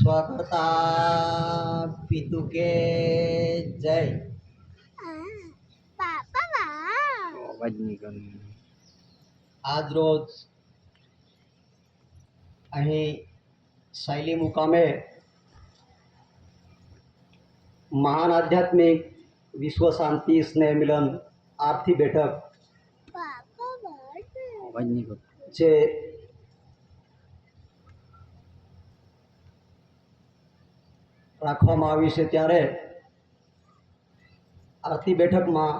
स्वकर्ता पितु के जय। આજ રોજ અહીં શૈલી મુકામે મહાન આધ્યાત્મિક વિશ્વ શાંતિ સ્નેહ મિલન આરતી બેઠક જે રાખવામાં આવી છે, ત્યારે આરતી બેઠકમાં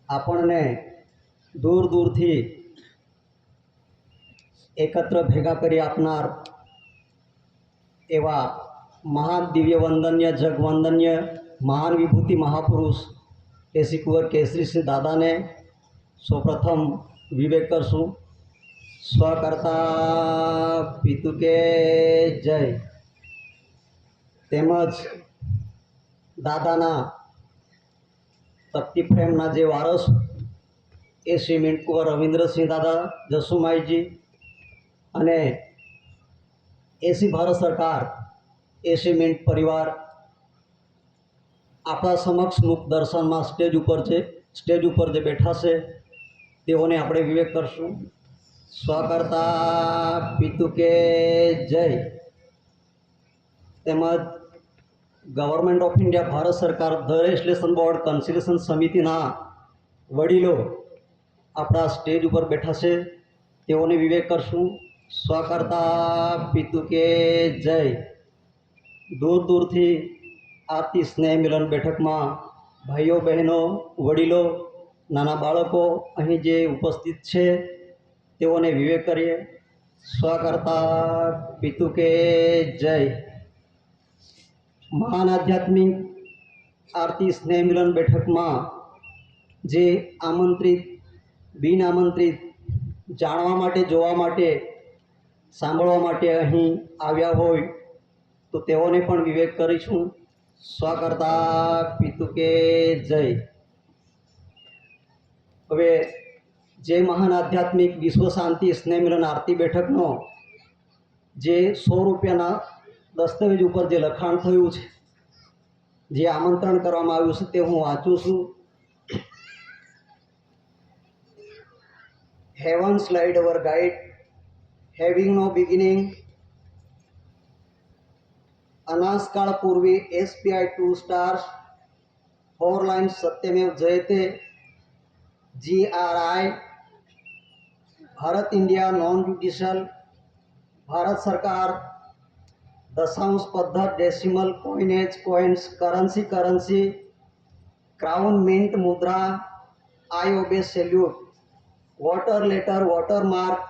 આપણને દૂર દૂરથી એકત્ર ભેગા કરી આપનાર એવા મહાન દિવ્ય વંદન્ય જગવંદન્ય મહાન વિભૂતિ મહાપુરુષ કેસી કુંવર કેસરીસિંહ દાદાને સૌપ્રથમ વિવેક કરશું। સ્વકર્તા પિતુ કે જય। તેમજ દાદાના તકતી પ્રેમના જે વારસ એ શ્રી મીંટકુંવર રવિન્દ્રસિંહ દાદા જસુમાઈજી અને એસી ભારત સરકાર એસી મિન્ટ પરિવાર આપણા સમક્ષ મુખ દર્શનમાં સ્ટેજ ઉપર જે બેઠા છે તેઓને આપણે વિવેક કરશું। સ્વકર્તા પિતુ કે જય। તેમજ ગવર્મેન્ટ ઓફ ઇન્ડિયા ભારત સરકાર ધ લેજિસ્લેશન બોર્ડ કન્સિલેશન સમિતિના વડીલો આપણા સ્ટેજ ઉપર બેઠા છે, તેઓને વિવેક કરશું। સ્વકર્તા પિતુ કે જય। દૂર દૂરથી આરતી સ્નેહ મિલન બેઠકમાં ભાઈઓ બહેનો વડીલો નાના બાળકો અહીં જે ઉપસ્થિત છે તેઓને વિવેક કરીએ। સ્વકર્તા પિતુ કે જય। મહાન આધ્યાત્મિક આરતી સ્નેહ મિલન બેઠકમાં જે આમંત્રિત બિન આમંત્રિત જાણવા માટે જોવા માટે સાંભળવા માટે અહીં આવ્યા હોય તો તેઓને પણ વિવેક કરીશું। સ્વકર્તા પિતુ કે જય। હવે જે મહાન આધ્યાત્મિક વિશ્વ શાંતિ સ્નેહ મિલન આરતી બેઠકનો જે 100 રૂપિયાના દસ્તાવેજ ઉપર જે લખાણ થયું છે, જે આમંત્રણ કરવામાં આવ્યું છે તે હું વાંચું છું। Heaven slide our guide, having no beginning, अनाजकाल पूर्वी SPI 2 stars, 4 lines सत्यमेव जयते, GRI, Bharat India non judicial, Bharat सरकार, दशांश पद्धत decimal coinage coins currency, crown mint मुद्रा, I obey salute, water letter water mark,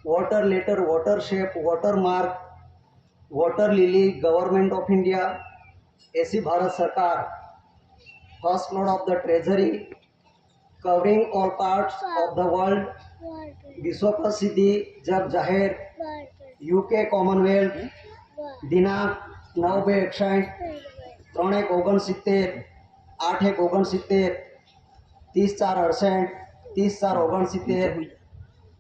water letter water shape water mark, water lily government of India AC Bharat सरकार, first lord of the treasury, covering all parts of the world, विश्व प्रसिद्धि जग जाहिर, UK Commonwealth, दिनांक 9/61, 3/1/69, 8/1/69, 30/4/68, 30/4/69,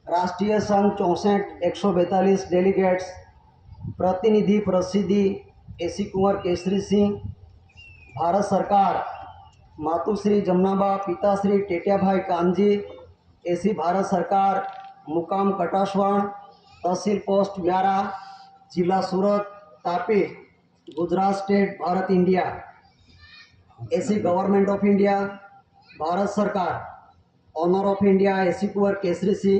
राष्ट्रीय संघ 64 142 delegates, प्रतिनिधि प्रसिद्धि AC Kunwar Kesari Singh, Bharat सरकार, मातुश्री जमनाबा पिताश्री टेटियाभाई कामजी एसी भारत सरकार, मुकाम कटासवण, तहसील पोस्ट व्यारा, जिला Surat, Tapi, Gujarat state, Bharat India, AC government of India Bharat सरकार, honour of India AC Kunwar Kesari Singh,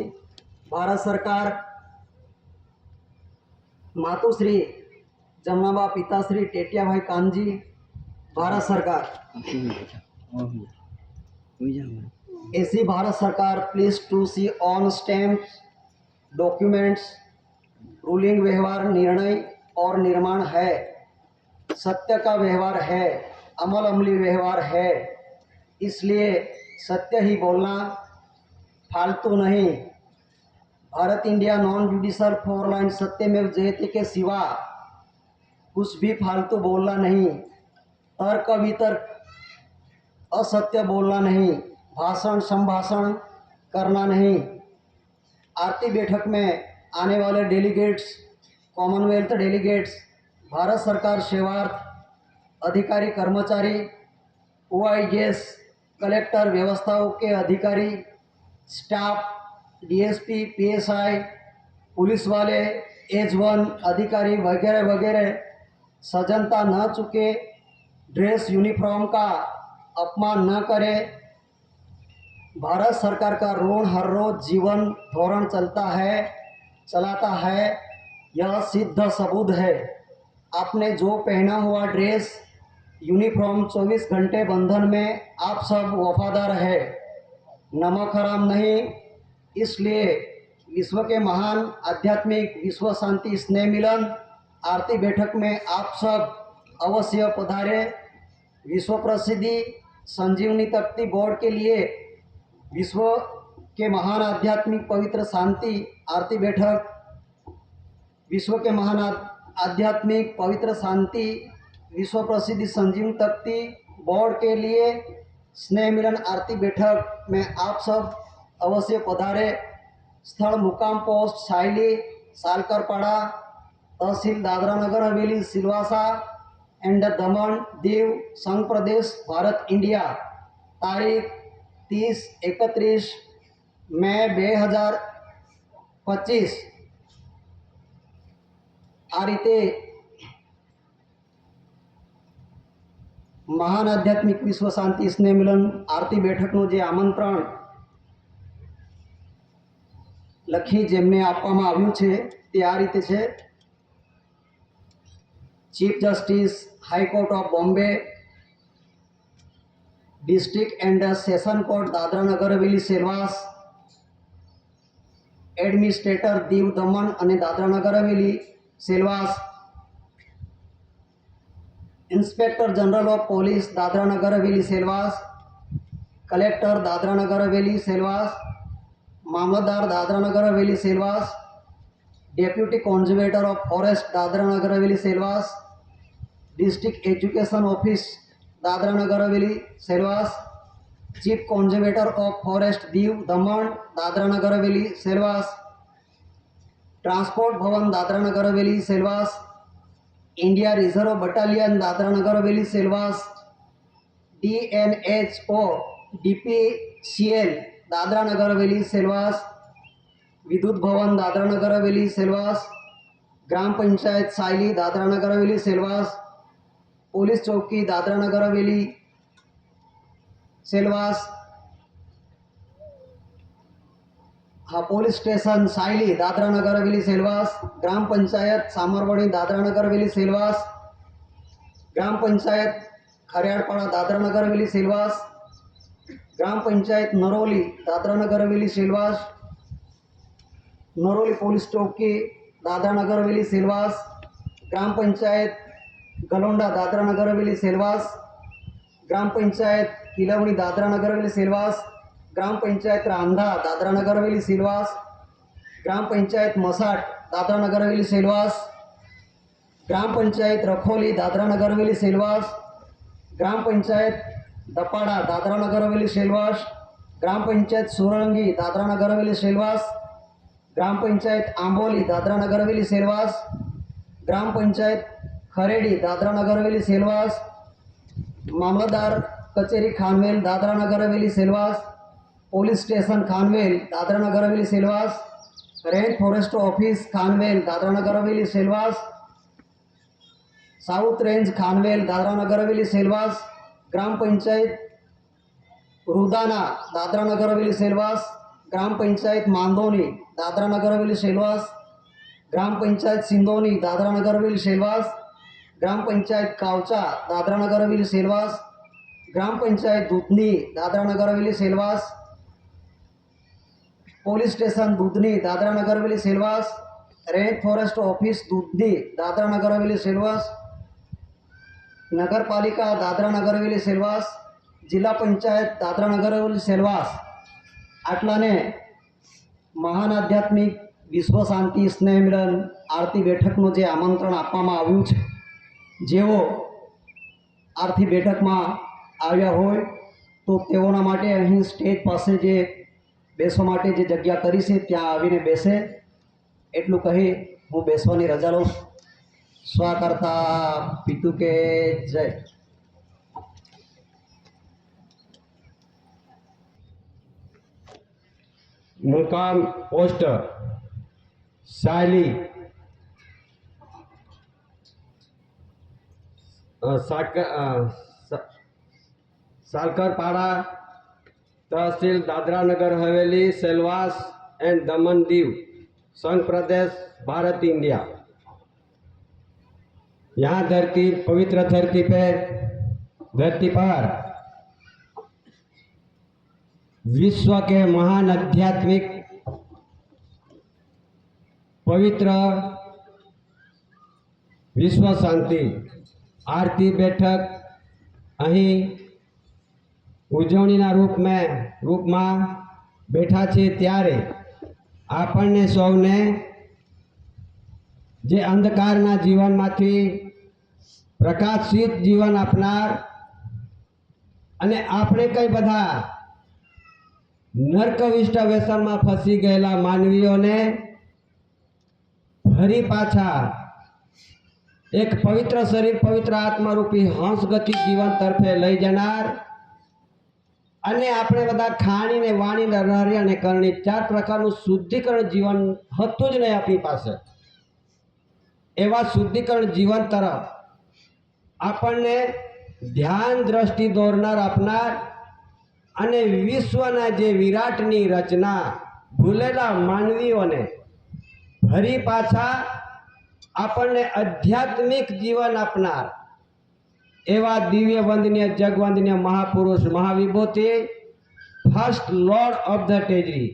Bharat सरकार, मातुश्री जमनाबा पिताश्री टेटियाभाई कामजी, भारत सरकार, एसी भारत सरकार, please to see on stamp documents, ruling व्यवहार निर्णय और निर्माण है, सत्य का व्यवहार है, अमली व्यवहार है, इसलिए सत्य ही बोलना, फालतू नहीं। Bharat India non judicial 4 line सत्यमेव जयते के सिवा कुछ भी फालतू बोलना नहीं, तर्क वितर्क असत्य बोलना नहीं, भाषण संभाषण करना नहीं। आरती बैठक में आने वाले डेलीगेट्स, कॉमनवेल्थ डेलीगेट्स, भारत सरकार सेवार्थ अधिकारी कर्मचारी, OIS, कलेक्टर, व्यवस्थाओं के अधिकारी, स्टाफ, DSP, PSI, पुलिस वाले, एज 1 अधिकारी वगैरह वगैरह सजनता न चुके, ड्रेस यूनिफॉर्म का अपमान न करे। भारत सरकार का ऋण हर रोज जीवन धोरण चलाता है, यह सिद्ध सबूत है। आपने जो पहना हुआ ड्रेस यूनिफॉर्म 24 घंटे बंधन में आप सब वफादार है, नमक हराम नहीं। इसलिए विश्व के महान आध्यात्मिक विश्व शांति स्नेह मिलन आरती बैठक में आप सब अवश्य पधारे। विश्व प्रसिद्धि संजीवनी तख्ती बोर्ड के लिए विश्व के महान आध्यात्मिक पवित्र शांति आरती बैठक, विश्व के महान आध्यात्मिक पवित्र शांति विश्व प्रसिद्धि संजीवनी तख्ती बोर्ड के लिए स्नेह मिलन आरती बैठक में आप सब अवश्य पधारे। स्थल मुकाम post Sayali, सालकरपाड़ा, tehsil Dadra Nagar Haveli, Silvassa and Daman Diu, संघ प्रदेश, भारत, इंडिया। तारीख 30-31 मई 2025। आ रीते महान आध्यात्मिक विश्व शांति स्नेह मिलन आरती बैठकનું જે આમંત્રણ લખી જેમને આપવામાં આવ્યું છે તે આ રીતે છે। Chief justice high court of Bombay, district and session court Dadra Nagar Haveli Silvassa, administrator Diu Daman અને Dadra Nagar Haveli Silvassa, inspector general of police Dadra Nagar Haveli Silvassa, collector Dadra Nagar Haveli Silvassa, mamlatdar Dadra Nagar Haveli Silvassa, deputy कॉन्जर्वेटर of forest Dadra Nagar Haveli Silvassa, district education office Dadra Nagar Haveli Silvassa, chief कॉन्जर्वेटर of forest Diu Daman Dadra Nagar Haveli Silvassa, transport भवन Dadra Nagar Haveli Silvassa, India reserve battalion Dadra Nagar Haveli Silvassa, DNHO DPCL Dadra Nagar Haveli Silvassa, विद्युत भवन दादरा नगर हवेली सेलवास, ग्राम पंचायत सायली दादरा नगर हवेली सेलवास, पुलिस चौकी Dadra Nagar Haveli Silvassa, police station Sayali Dadra Nagar Haveli Silvassa, ग्राम पंचायत सामरवड़ी दादरा नगर हवेली सेलवास, ग्राम पंचायत खरियाड़पाड़ा दादरा नगर हवेली सेलवास, ग्राम panchayat Naroli Dadra Nagar Haveli Silvassa, Naroli police चौकी दादरा नगर हवेली सेलवास, ग्राम पंचायत गलोंडा दादरा नगर हवेली सेलवास, ग्राम पंचायत किलवणी दादरा नगर हवेली सेलवास, ग्राम पंचायत रांधा दादरा नगर हवेली सेलवास, ग्राम पंचायत मसाट दादरा नगर हवेली सेलवास, ग्राम पंचायत रखोली दादरा नगर हवेली सेलवास, ग्राम पंचायत दपाड़ा दादरा नगर हवेली सेलवास, ग्राम पंचायत सुरंगी दादरा नगर हवेली सेलवास, ग्राम पंचायत आंबोली दादरा नगर हवेली सेलवास, ग्राम पंचायत खरेड़ी दादरा नगर हवेली सेलवास, मामलतदार कचेरी Khanvel Dadra Nagar Haveli Silvassa, police station Khanvel Dadra Nagar Haveli Silvassa, range forest office Khanvel Dadra Nagar Haveli Silvassa, south range Khanvel Dadra Nagar Haveli Silvassa, ग्राम पंचायत रुदाना दादरा नगर हवेली सेलवास, ग्राम पंचायत मांदोनी दादरा नगर हवेली सेलवास, ग्राम पंचायत सिंदोनी दादरा नगर हवेली सेलवास, ग्राम पंचायत कावचा दादरा नगर हवेली सेलवास, ग्राम पंचायत दूधनी Dadra Nagar Haveli Silvassa, police station दूधनी Dadra Nagar Haveli Silvassa, range forest office दूधनी दादरा नगर हवेली सेलवास, नगर पालिका दादरा नगर हवेली सेलवास, जिला पंचायत दादरा नगर हवेली सेलवास। आटलाने महान आध्यात्मिक विश्व शांति स्नेह मिलन आरती बैठकનું જે આમંત્રણ આપવામાં આવ્યું છે, જેઓ આરતી બેઠકમાં આવ્યા હોય તો તેઓના માટે અહીં સ્ટેજ પાસે જે બેસવા માટે જે જગ્યા કરી છે ત્યાં આવીને બેસે। એટલું કહી હું બેસવાની રજા લઉં. સ્વા કરતા પિતુ કે જય. मुकाम poster Shayli सालकरपाड़ा tehsil Dadra Nagar Haveli Silvassa and Daman Diu संघ प्रदेश भारत इंडिया। यहाँ पवित्र धरती पर विश्व के महान आध्यात्मिक पवित्र विश्व शांति आरती बैठक अहीं उजवણીના રૂપમાં બેઠા છે ત્યારે આપણને સૌને જે અંધકારના જીવનમાંથી પ્રકાશિત જીવન આપનાર અને આપણે કઈ બધા નર્કવિષ્ટ વ્યસનમાં ફસી ગયેલા માનવીઓને ફરી પાછા એક પવિત્ર શરીર પવિત્ર આત્મારૂપી હંસગતિ જીવન તરફે લઈ જનાર અને આપણે બધા ખાણીને વાણીને રહરી અને કરણી ચાર પ્રકારનું શુદ્ધિકરણ જીવન હતું જ નહીં આપણી પાસે એવા શુદ્ધિકરણ જીવન તરફ આપણને ધ્યાન દ્રષ્ટિ દોરનાર આપનાર અને વિશ્વના જે વિરાટની રચના ભૂલેલા માનવીઓને ફરી પાછા આપણને આધ્યાત્મિક જીવન આપનાર એવા દિવ્ય વંદનીય જગવંદનીય મહાપુરુષ મહાવિભૂતિ first lord of the treasury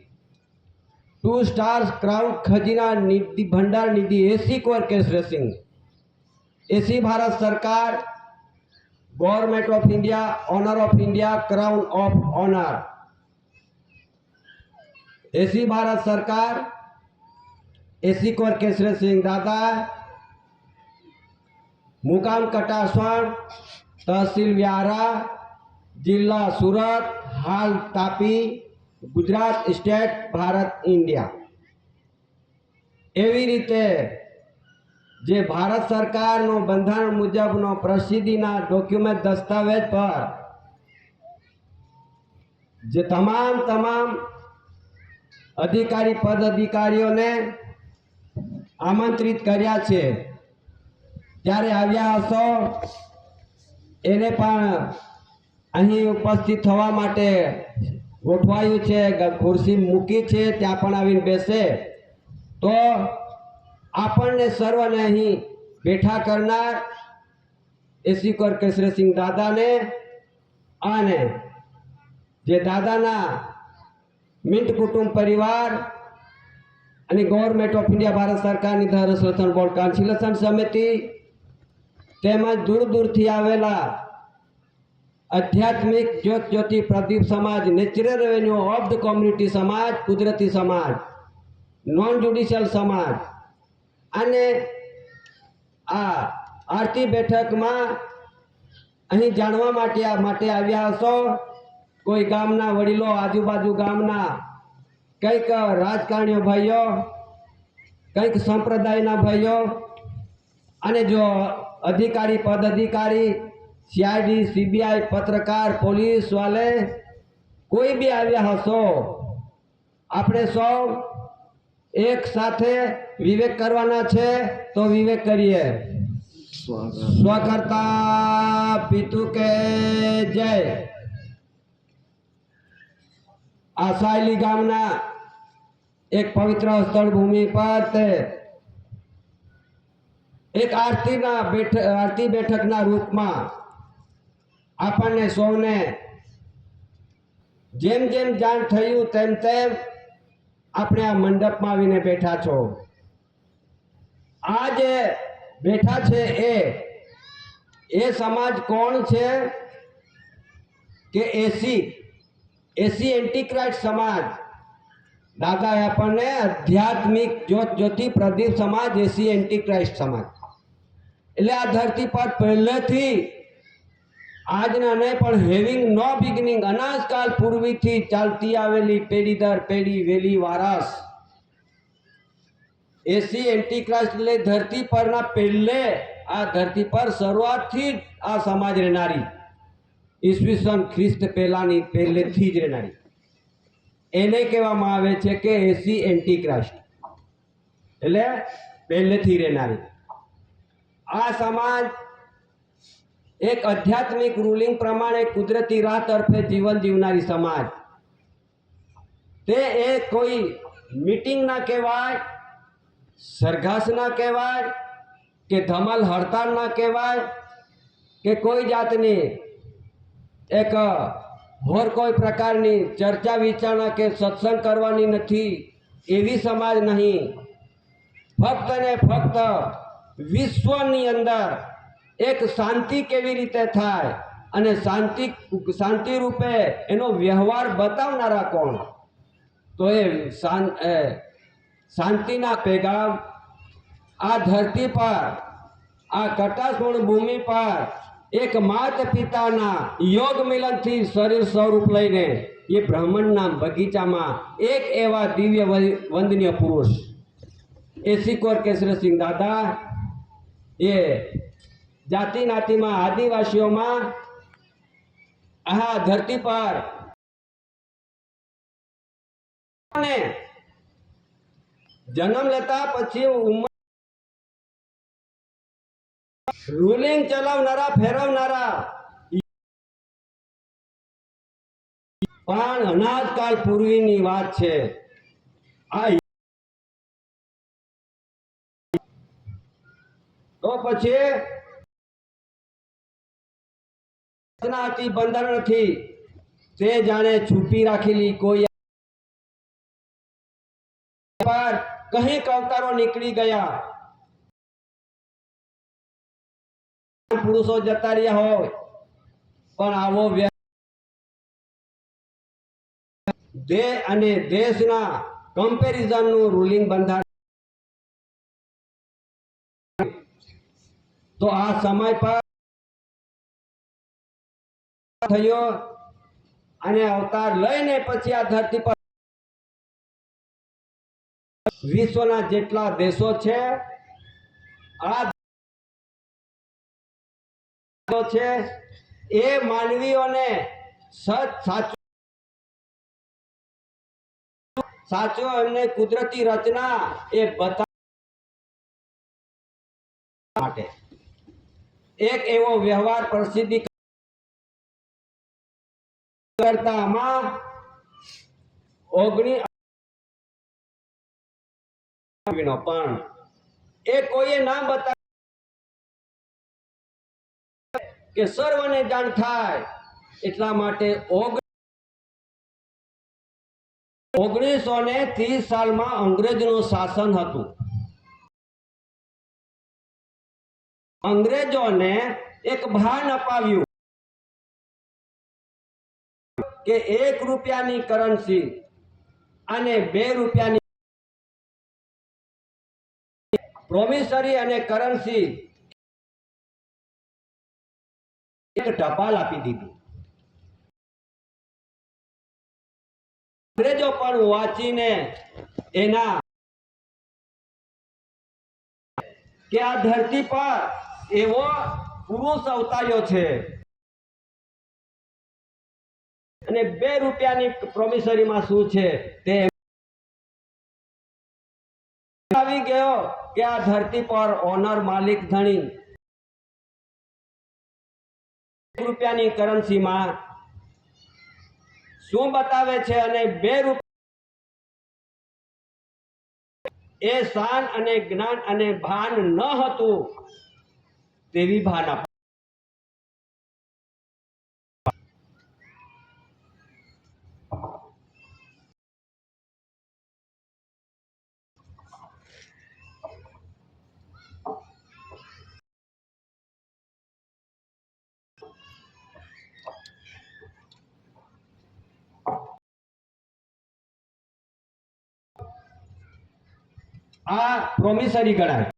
2 stars crown खजीना निधि भंडार निधि AC core case racing AC Bharat सरकार government of India honour of India crown of honour AC Bharat सरकार एसी कोर केसरी सिंह दादा मुकाम कटासवाड़ तहसील व्यारा जिला सूरत हाल तापी गुजरात स्टेट भारत इंडिया। एवी रीते जे भारत सरकार नो बंधारण मुजब नो प्रसिद्धिना डॉक्यूमेंट दस्तावेज पर जे तमाम अधिकारी पद अधिकारीओ ने आमंत्रित कर्या छे त्यारे आव्या हशो एने पण અહીં ઉપસ્થિત થવા માટે ગોઠવાયું છે ખુરશી મૂકી છે ત્યાં પણ આવીને બેસે તો આપણને સર્વને અહીં બેઠા કરનાર એસી કોર કેસરી સિંહ દાદાને અને જે દાદાના મિન્ટ કુટુંબ પરિવાર અને ગવર્નમેન્ટ ઓફ ઇન્ડિયા ભારત સરકારની ધારાસભ્ય બોર્ડ કાઉન્સિલેશન સમિતિ તેમજ दूर दूरથી આવેલા आध्यात्मिक ज्योति प्रदीप समाज natural revenue of the community समाज कुदरती समाज नॉन जुडिशियल समाज अने आ आरती बैठक में अहीं जाणवा माटे आव्या हशो कोई गामना वडीलो आजूबाजू गामना कंईक राजकारणीय भाईओ कंईक संप्रदायना भाईओ अने जो अधिकारी पद अधिकारी सीआईडी सीबीआई पत्रकार पुलिस वाले कोई भी आव्या हशो आपणे सौ एक साथे विवेक करवाना छे तो विवेक करिए। स्वकर्ता पितु के जय। आसायली गामना एक पवित्र स्थल भूमि पर एक आरती बैठकना रूप में આપણને સૌને જેમ જેમ જાણ થયું તેમ તેમ આપણે આ મંડપમાં આવીને બેઠા છો। આ જે બેઠા છે એ સમાજ કોણ છે કે એસી એન્ટીક્રાઇસ્ટ સમાજ દાદાએ આપણને આધ્યાત્મિક જ્યોતિ પ્રદીપ સમાજ એસી એન્ટીક્રાઇસ્ટ સમાજ એટલે આ ધરતી પર પહેલેથી આજના નહીં પણ હેવિંગ નો બિગિનિંગ અનાજકાલ પૂર્વીથી ચાલતી આવેલી પેઢી દર પેઢી વેલી વારસ એસી એન્ટીક્રાઇસ્ટ એટલે ધરતી પરના પહેલે આ ધરતી પર શરૂઆતથી જ આ સમાજ રહેનારી, ઈસવીસન ખ્રિસ્ત પહેલાની પહેલેથી જ રહેનારી, એને કહેવામાં આવે છે કે એસી એન્ટીક્રાઇસ્ટ એટલે પહેલેથી રહેનારી. આ સમાજ એક આધ્યાત્મિક રૂલિંગ પ્રમાણે કુદરતી રાહ તરફે જીવન જીવનારી સમાજ. તે એ કોઈ મીટિંગ ના કહેવાય, સરઘાસ ના કહેવાય, કે ધમાલ હડતાલ ના કહેવાય, કે કોઈ જાતની એક હોર કોઈ પ્રકારની ચર્ચા વિચારણા કે સત્સંગ કરવાની નથી, એવી સમાજ નહીં. ફક્ત ને ફક્ત વિશ્વની અંદર એક શાંતિ કેવી રીતે થાય અને શાંતિ રૂપે એનો વ્યવહાર બતાવનારા કોણ? તો એ શાંતિના પેગામ આ ધરતી પર, આ કટાસોણ ભૂમિ પર એક માતા પિતાના યોગ મિલનથી શરીર સ્વરૂપ લઈને એ બ્રહ્માંડના બગીચામાં એક એવા દિવ્ય વંદનીય પુરુષ એસીકોર કેશરસિંહ દાદા એ જાતિ નાતિમાં આદિવાસીઓમાં આ ધરતી પર જન્મ લેતા પછી ઉંમર રૂલિંગ ચલાવનારા, ફેરવનારા, પણ અનાજકાલ પૂર્વીની વાત છે. આ તો પછી બંધારણથી તે જાણે છુપી રાખેલી કોઈ પર કहीं અવતારો નીકળી ગયા, પુરુષો જતા રહ્યા હોય, પણ આવો અને દેશના કમ્પેરિઝનનું રૂલિંગ બંધારણ તો આ સમય પર થયો અને અવતાર લઈને પછી આ ધરતી પર વિશ્વના જેટલા દેશો છે આ છે એ માનવીઓને સાચો એમને કુદરતી રચના એ બતાવવા માટે એક એવો વ્યવહાર પ્રસિદ્ધિ કરતામાં 19 પણ એ કોઈએ નામ બતાવ્યું કે સર્વને જાણ થાય એટલા માટે 1930 સાલમાં અંગ્રેજોનું શાસન હતું. અંગ્રેજોને એક ભાન અપાવ્યું કે 1 રૂપિયાની કરન્સી અને 2 રૂપિયાની પ્રોમિસરી અને કરન્સી એક ટપાલ આપી દીધું. અંગ્રેજો પણ વાંચીને એના કે આ ધરતી પર એવો પુરુષ અવતાર્યો છે અને 2 રૂપિયાની પ્રોમિસરીમાં શું છે તે આવી ગયો કે આ ધરતી પર ઓનર, માલિક, ધણી 1 રૂપિયાની કરન્સીમાં શું બતાવે છે અને 2 રૂપિયા એ શાન અને જ્ઞાન અને ભાન ન હતું તેવી ભાન આ પ્રોમિસરી ગણાય.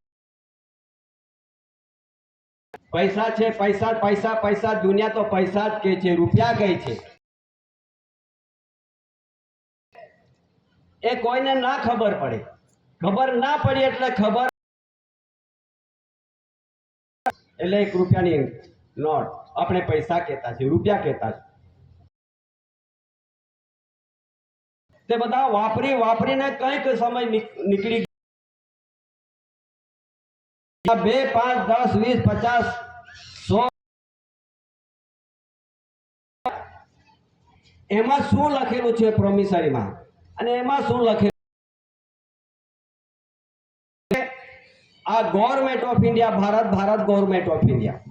પૈસા છે, પૈસા પૈસા પૈસા, દુનિયા તો પૈસા જ કે છે, રૂપિયા કહે છે. એ કોઈને ના ખબર પડે ખબર ના પડી એટલે ખબર એટલે 1 રૂપિયાની નોટ આપણે પૈસા કહેતા છે, રૂપિયા કહેતા છે. તે બધા વાપરીને કંઈક સમય નીકળી 2, 5, 10, 20, 50, 100 એમાં શું લખેલું છે પ્રોમિસરીમાં અને એમાં શું લખેલું આ government of India Bharat government of India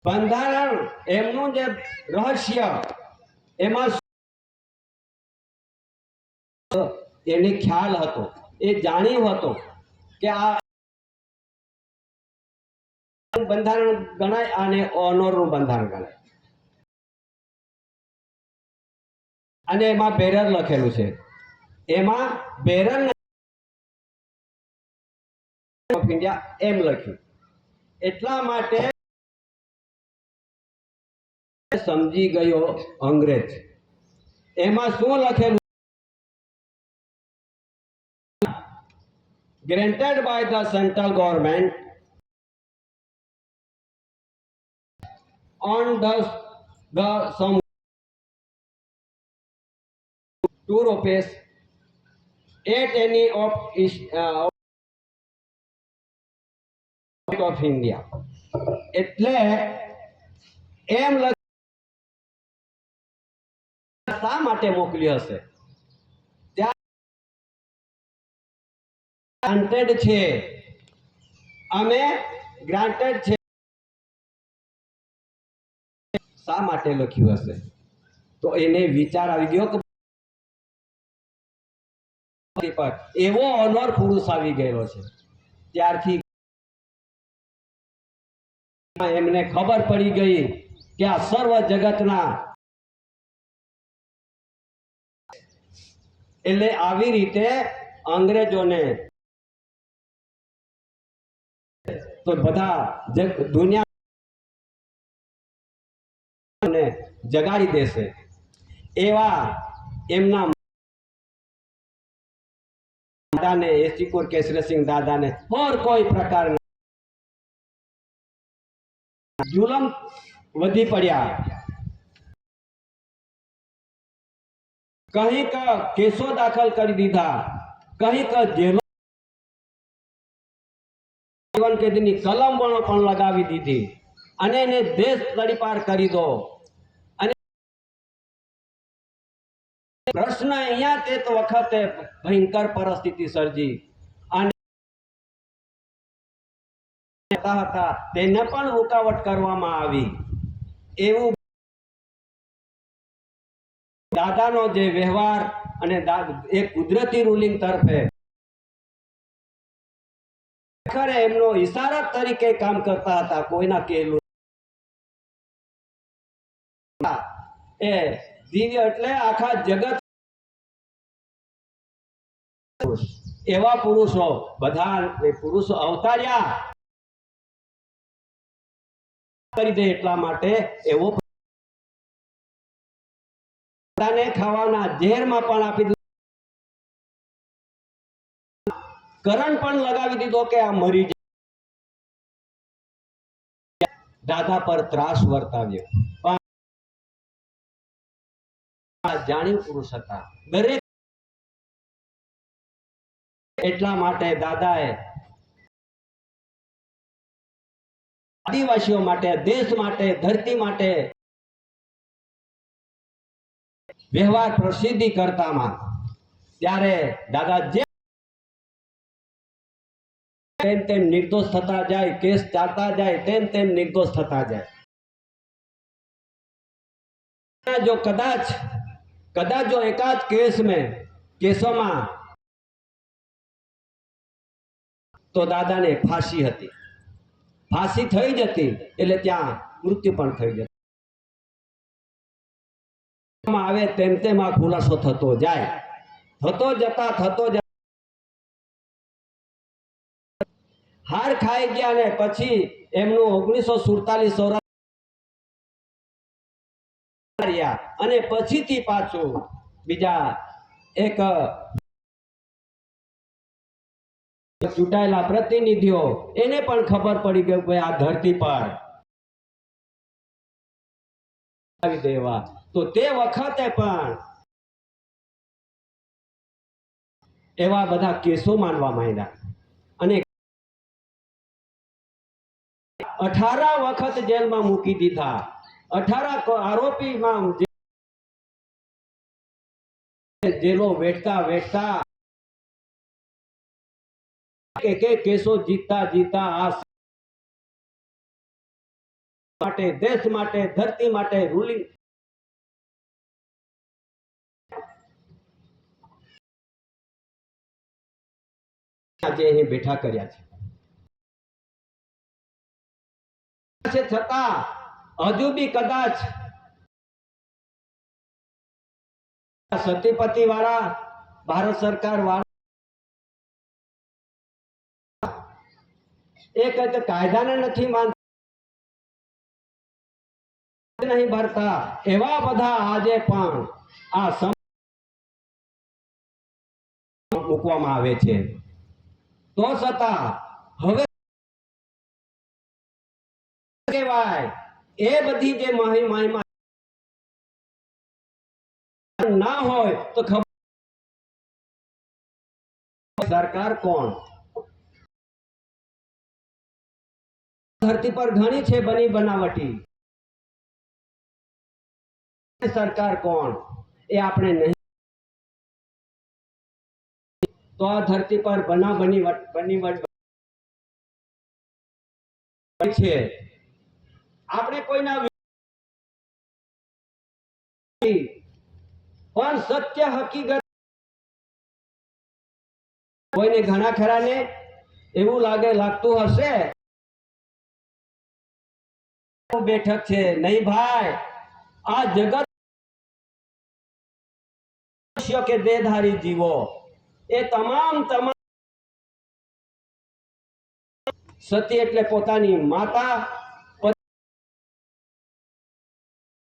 બંધારણ એમનું જે રહસ્ય એમાં એને ખ્યાલ હતો, એ જાણ્યું હતો કે આ બંધારણ ગણાય અને ઓનરનું બંધારણ ગણાય અને એમાં બેરર લખેલું છે. એમાં બેરર ઓફ ઇન્ડિયા એમ લખ્યું એટલા માટે સમજી ગયો અંગ્રેજ. એમાં શું લખેલું? granted by the central government on the some 2 rupees at any of of India. એટલે એમ શા માટે મોકલી હશે? ગ્રાન્ટેડ છે, અમે ગ્રાન્ટેડ છે, શા માટે લખ્યું હશે? તો એને વિચાર આવી ગયો કે એવો ઓનર પુરુષ આવી ગયેલો છે. ત્યારથી એમને ખબર પડી ગઈ કે આ સર્વ જગતના એટલે આવી રીતે અંગ્રેજોને તો બધા દુનિયાને જગાડી દેશે એવા એમના દાદાને એસીકોર કેસરીસિંહ દાદાને और કોઈ પ્રકારના જુલમ વધી પડ્યા. કંઈક કેસો દાખલ કરી દીધા, કંઈક જેલો જીવન કેદીની કલમ પણ લગાવી દીધી અને એને દેશ તડીપાર કરી દો. અને પ્રશ્ન અહીંયા તે વખતે ભયંકર પરિસ્થિતિ સર્જી અને હતા તેને પણ રૂકાવટ કરવામાં આવી. એવું દાદાનો જે વ્યવહાર અને એક કુદરતી રૂલિંગ તરફે ખરે એમનો ઇશારત તરીકે કામ કરતા હતા. કોઈના કહેલું એ દિવ્ય એટલે આખા જગત એવા પુરુષો બધા પુરુષો અવતાર્યા કરી દે એટલા માટે એવો ખાવાના ઝેરમાં પણ આપી દીધું, કરંટ પણ લગાવી દીધો કે આ મરી જાય. દાદા પર ત્રાસ વર્તાવ્યો. જાણ્યું પુરુષ હતા દરેક. એટલા માટે દાદાએ આદિવાસીઓ માટે, દેશ માટે, ધરતી માટે વ્યવહાર પ્રસિદ્ધિ કરતામાં ત્યારે દાદા જે તેમ તેમ નિર્દોષ થતા જાય, કેસ ચાલતા જાય, તેમ તેમ નિર્દોષ થતા જાય. જો કદાચ જો એકાદ કેસોમાં તો દાદાને ફાંસી હતી, ફાંસી થઈ જતી એટલે ત્યાં મૃત્યુ પણ થઈ જતી. આવે તેમ તેમ આ ખુલાસો થતો જાય, થતો જતા હાર ખાઈ ગયા ને પછી એમનું 1947 અને પછીથી પાછું બીજા એક ચૂંટાયેલા પ્રતિનિધિઓ એને પણ ખબર પડી ગઈ કે આ ધરતી પર આવી દેવા, તો તે વખતે પણ એવા બધા કેસો માનવા માંડ્યા અને 18 વખત જેલમાં મૂકી દીધા. 18 આરોપીમાં જેલો વેઠતા વેઠતા કે કેસો જીતતા જીતતા આ માટે, દેશ માટે, ધરતી માટે રૂલિંગ આજે અહીં બેઠા કર્યા છે. છતાં હજુ બી કદાચ સતીપતિ વાળા, ભારત સરકાર વાળા એક કાયદાને નથી માનતા, નહીં ભરતા, એવા બધા આજે પણ આ મૂકવામાં આવે છે. તો છતાં હવે કહેવાય એ બધી જે મહિમા ના હોય તો ખબર સરકાર કોણ? ધરતી પર ઘણી છે બની બનાવટી. સરકાર કોણ એ આપણે નહીં, તો આ ધરતી પર બની છે. આપણે કોઈના પણ સત્ય હકીકત કોઈને ઘણા ખરાને એવું લાગતું હશે બેઠક છે. નહીં ભાઈ, આ જગત કે દેહધારી જીવો એ તમામ સતી એટલે પોતાની માતા,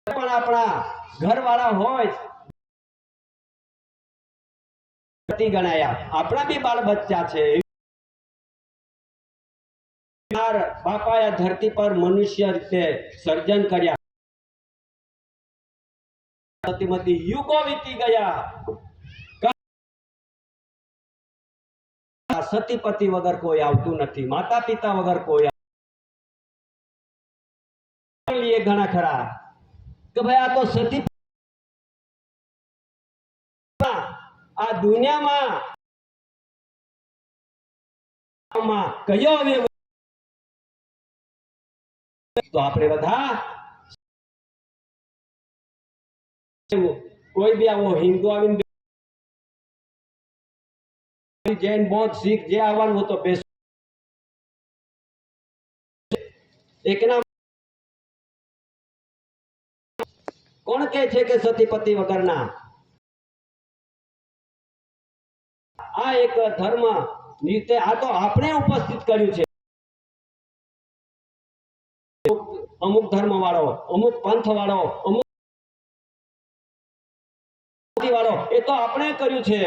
પણ આપણા ઘરવાળા હોય સતી ગણાયા. આપણા બી બાળ બચ્ચા છે. બાપાએ ધરતી પર મનુષ્ય રીતે સર્જન કર્યા. સતીમતી યુગો વીતી ગયા. સતીપતિ વગર કોઈ આવતું નથી, માતા પિતા વગર કોઈ. ઘણા ખરા કે ભાઈ આ તો સતી આ દુનિયામાં કયો અવયવ તો આપણે બધા કોઈ બી આવો હિન્દુ આવીને જૈન બૌદ્ધ શીખ જે આવવાનું તો બેસ એકના કોણ કહે છે કે સતીપતિ વગરના? આ એક ધર્મ રીતે આ તો આપણે ઉપસ્થિત કર્યું છે. અમુક ધર્મ વાળો, અમુક પંથ વાળો, અમુક વાળો, એ તો આપણે કર્યું છે.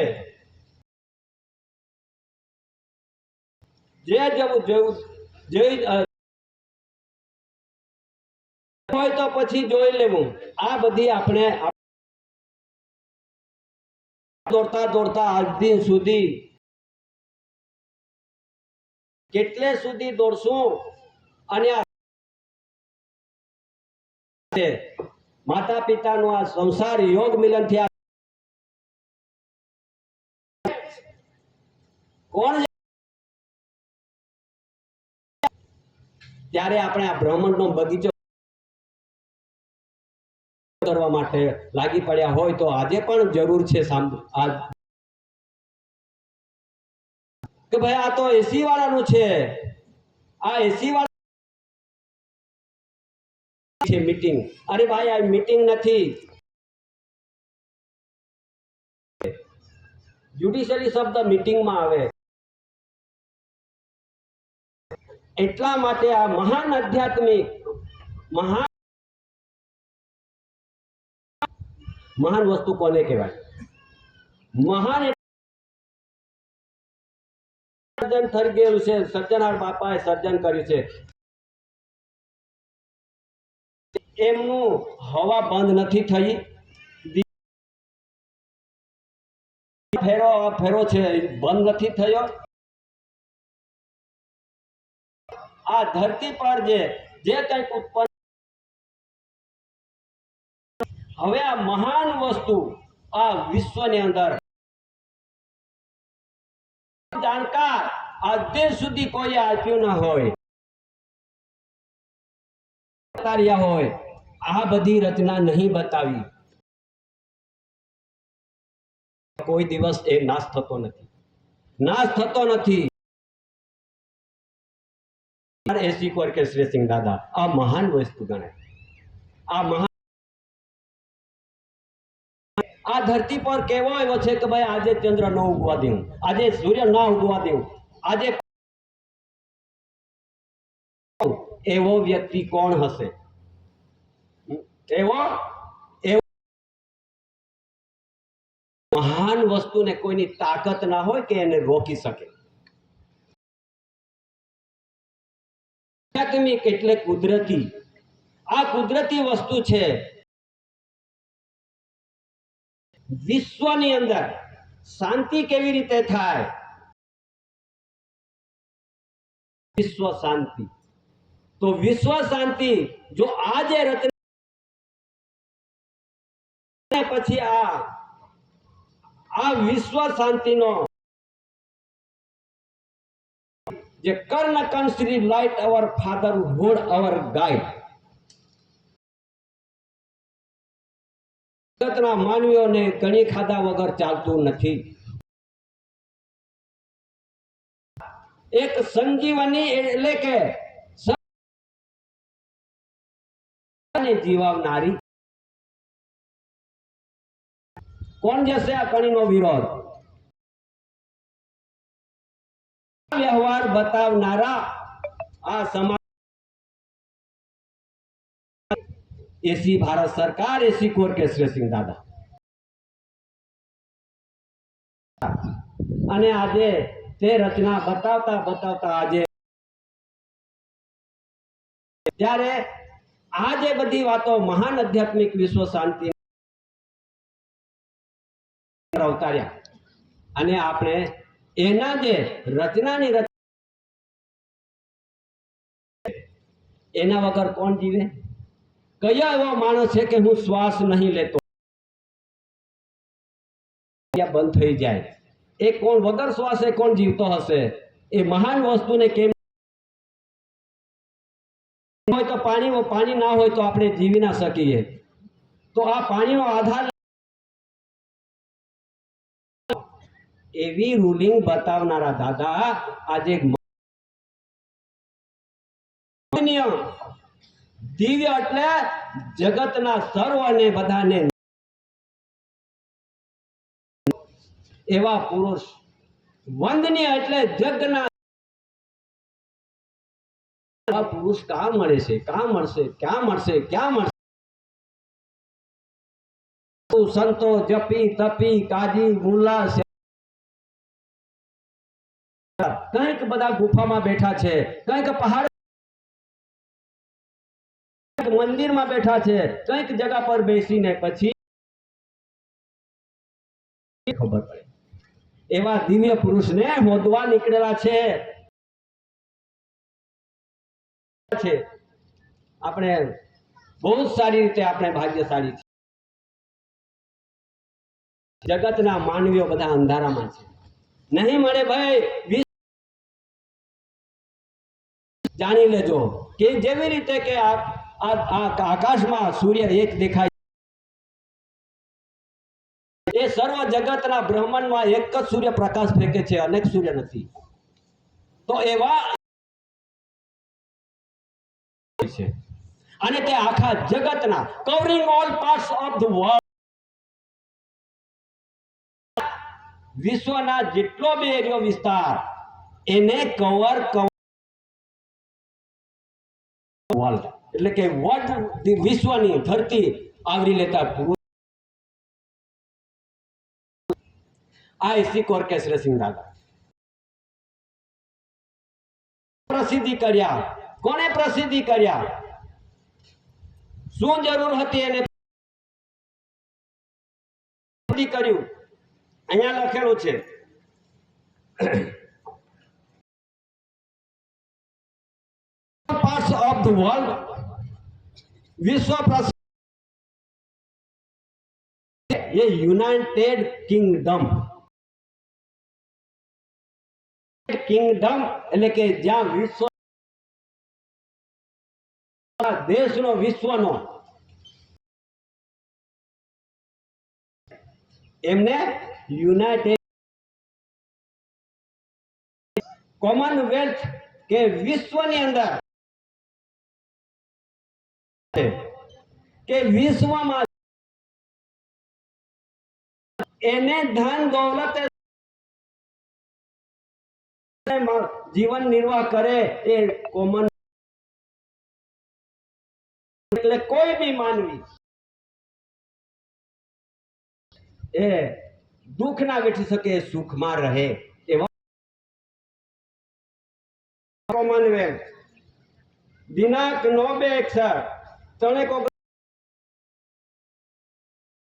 જે હોય તો પછી જોઈ લેવું. આ બધી આપણે દોડતા દોડતા આજ દિન સુધી કેટલે સુધી દોડશું અને માતા પિતાનું આ સંસાર યોગ મિલન થયા કોણ? ત્યારે આપણે આ બ્રહ્માંડનો બગીચો કરવા માટે લાગી પડ્યા હોય તો આજે પણ જરૂર છે કે ભાઈ આ તો એસી વાળાનું છે. આ એસી વાળા છે મીટિંગ. અરે ભાઈ આ મીટિંગ નથી. જ્યુડિશિયરી શબ્દ મીટિંગમાં આવે. એટલા માટે આ મહાન આધ્યાત્મિક મહાન વસ્તુ કોને કહેવાય? મહાન સર્જન થઈ ગયેલું છે, સર્જનહાર બાપાએ સર્જન કર્યું છે. એમનું હવા બંધ નથી થઈ, ફેરો છે બંધ નથી થયો. આ ધરતી પર જે કંઈક ઉત્પન્ન, હવે આ મહાન વસ્તુ આ વિશ્વની અંદર જાણકાર આજ સુધી કોઈ આપ્યું ના હોય, હોય આ બધી રચના નહીં બતાવી, કોઈ દિવસ એ નાશ થતો નથી, નાશ થતો નથી. એસી કોર કે શ્રી દાદા આ મહાન વસ્તુ ગણાય. આ મહાન, આ ધરતી પર કેવો એવો છે કે ભાઈ આજે ચંદ્ર ન ઉગવા દેવું, આજે સૂર્ય ન ઉગવા દેવું, આજે એવો વ્યક્તિ કોણ હશે? એવો મહાન વસ્તુને કોઈની તાકાત ના હોય કે એને રોકી શકે. એટલે કુદરતી, આ કુદરતી વસ્તુ છે. વિશ્વની અંદર શાંતિ કેવી રીતે થાય? વિશ્વ શાંતિ. તો વિશ્વ શાંતિ જો આજે રચના પછી આ વિશ્વ શાંતિનો જે Karna Shri light our fatherhood our guide. જગતના માનવીઓને ગણી ખાધા વગર ચાલતું નથી. એક સંજીવની એટલે કે જીવાવનારી. કોણ જશે આ કણીનો વિરોધ? વ્યવહાર બતાવનારા આ સમાજ, એસી ભારત સરકાર, એસી કોર કે શ્રી દાદા. અને આજે તે રચના બતાવતા આજે ત્યારે આ જે બધી વાતો મહાન આધ્યાત્મિક વિશ્વ શાંતિ અવતાર્યા, અને આપણે એના જે રચનાની એના વગર કોણ જીવે? કયા એવો માણસ છે કે હું શ્વાસ નહીં લેતો, બંધ થઈ જાય? એ કોણ વગર શ્વાસે કોણ જીવતો હશે? એ મહાન વસ્તુને કેમ હોય તો પાણી ના હોય તો આપણે જીવી ના શકીએ. તો આ પાણીનો આધાર એવી રૂલિંગ બતાવનારા દાદા આજે દિવ્ય એટલે જગતના સર્વને બધાને એવા પુરુષ વંદનીય એટલે જગના પુરુષ કાં મળે છે, કાં મળશે, ક્યાં મળશે, ક્યાં મળશે? સંતો જપી તપી કાજી મુલ્લા કંઈક બધા ગુફામાં બેઠા છે, કંઈક પહાડ મંદિરમાં બેઠા છે, કંઈક જગા પર બેસીને પછી ખબર પડે. એવા દિવ્ય પુરુષને હોદવા નીકળેલા છે. આપણે બહુ સારી રીતે આપણે ભાગ્યશાળી છે. જગતના માનવીઓ બધા અંધારામાં છે, નહીં મળે ભાઈ. જાણી લેજો કે જેવી રીતે કે આકાશમાં સૂર્ય એક દેખાય, એ સર્વ જગતના બ્રહ્માંડમાં એક જ સૂર્ય પ્રકાશ ફેંકે છે, અનેક સૂર્ય નથી. તો એવા છે, અને તે આખા જગતના covering all parts of the world, વિશ્વના જેટલો બી એરિયો વિસ્તાર એને કવર વર્લ્ડ એટલે કે વર્લ્ડ વિશ્વની ધરતી આવરી લેતા પુરુષ આ એસી કોર્કેસ રેસિંગ દાદા પ્રસિદ્ધિ કર્યા. કોણે પ્રસિદ્ધિ કર્યા? શું જરૂર હતી એને કર્યું? અહીંયા લખેલું છે પાર્ટ્સ ઓફ ધ વર્લ્ડ, વિશ્વ પ્રસિદ્ધ ये यूनाइटेड किंगडम એટલે કે જ્યાં વિશ્વ દેશનો વિશ્વનો એમને યુનાઇટેડ કોમનવેલ્થ કે વિશ્વની અંદર કે વિશ્વમાં એને ધન દौलत જીવન નિર્વાહ કરે એ કોમન એટલે કોઈ બી માનવી એ દુઃખ ના વેઠી શકે, સુખમાં રહે એવા કોમનવેલ્થ દિનાંક 9/61 ત્રણેક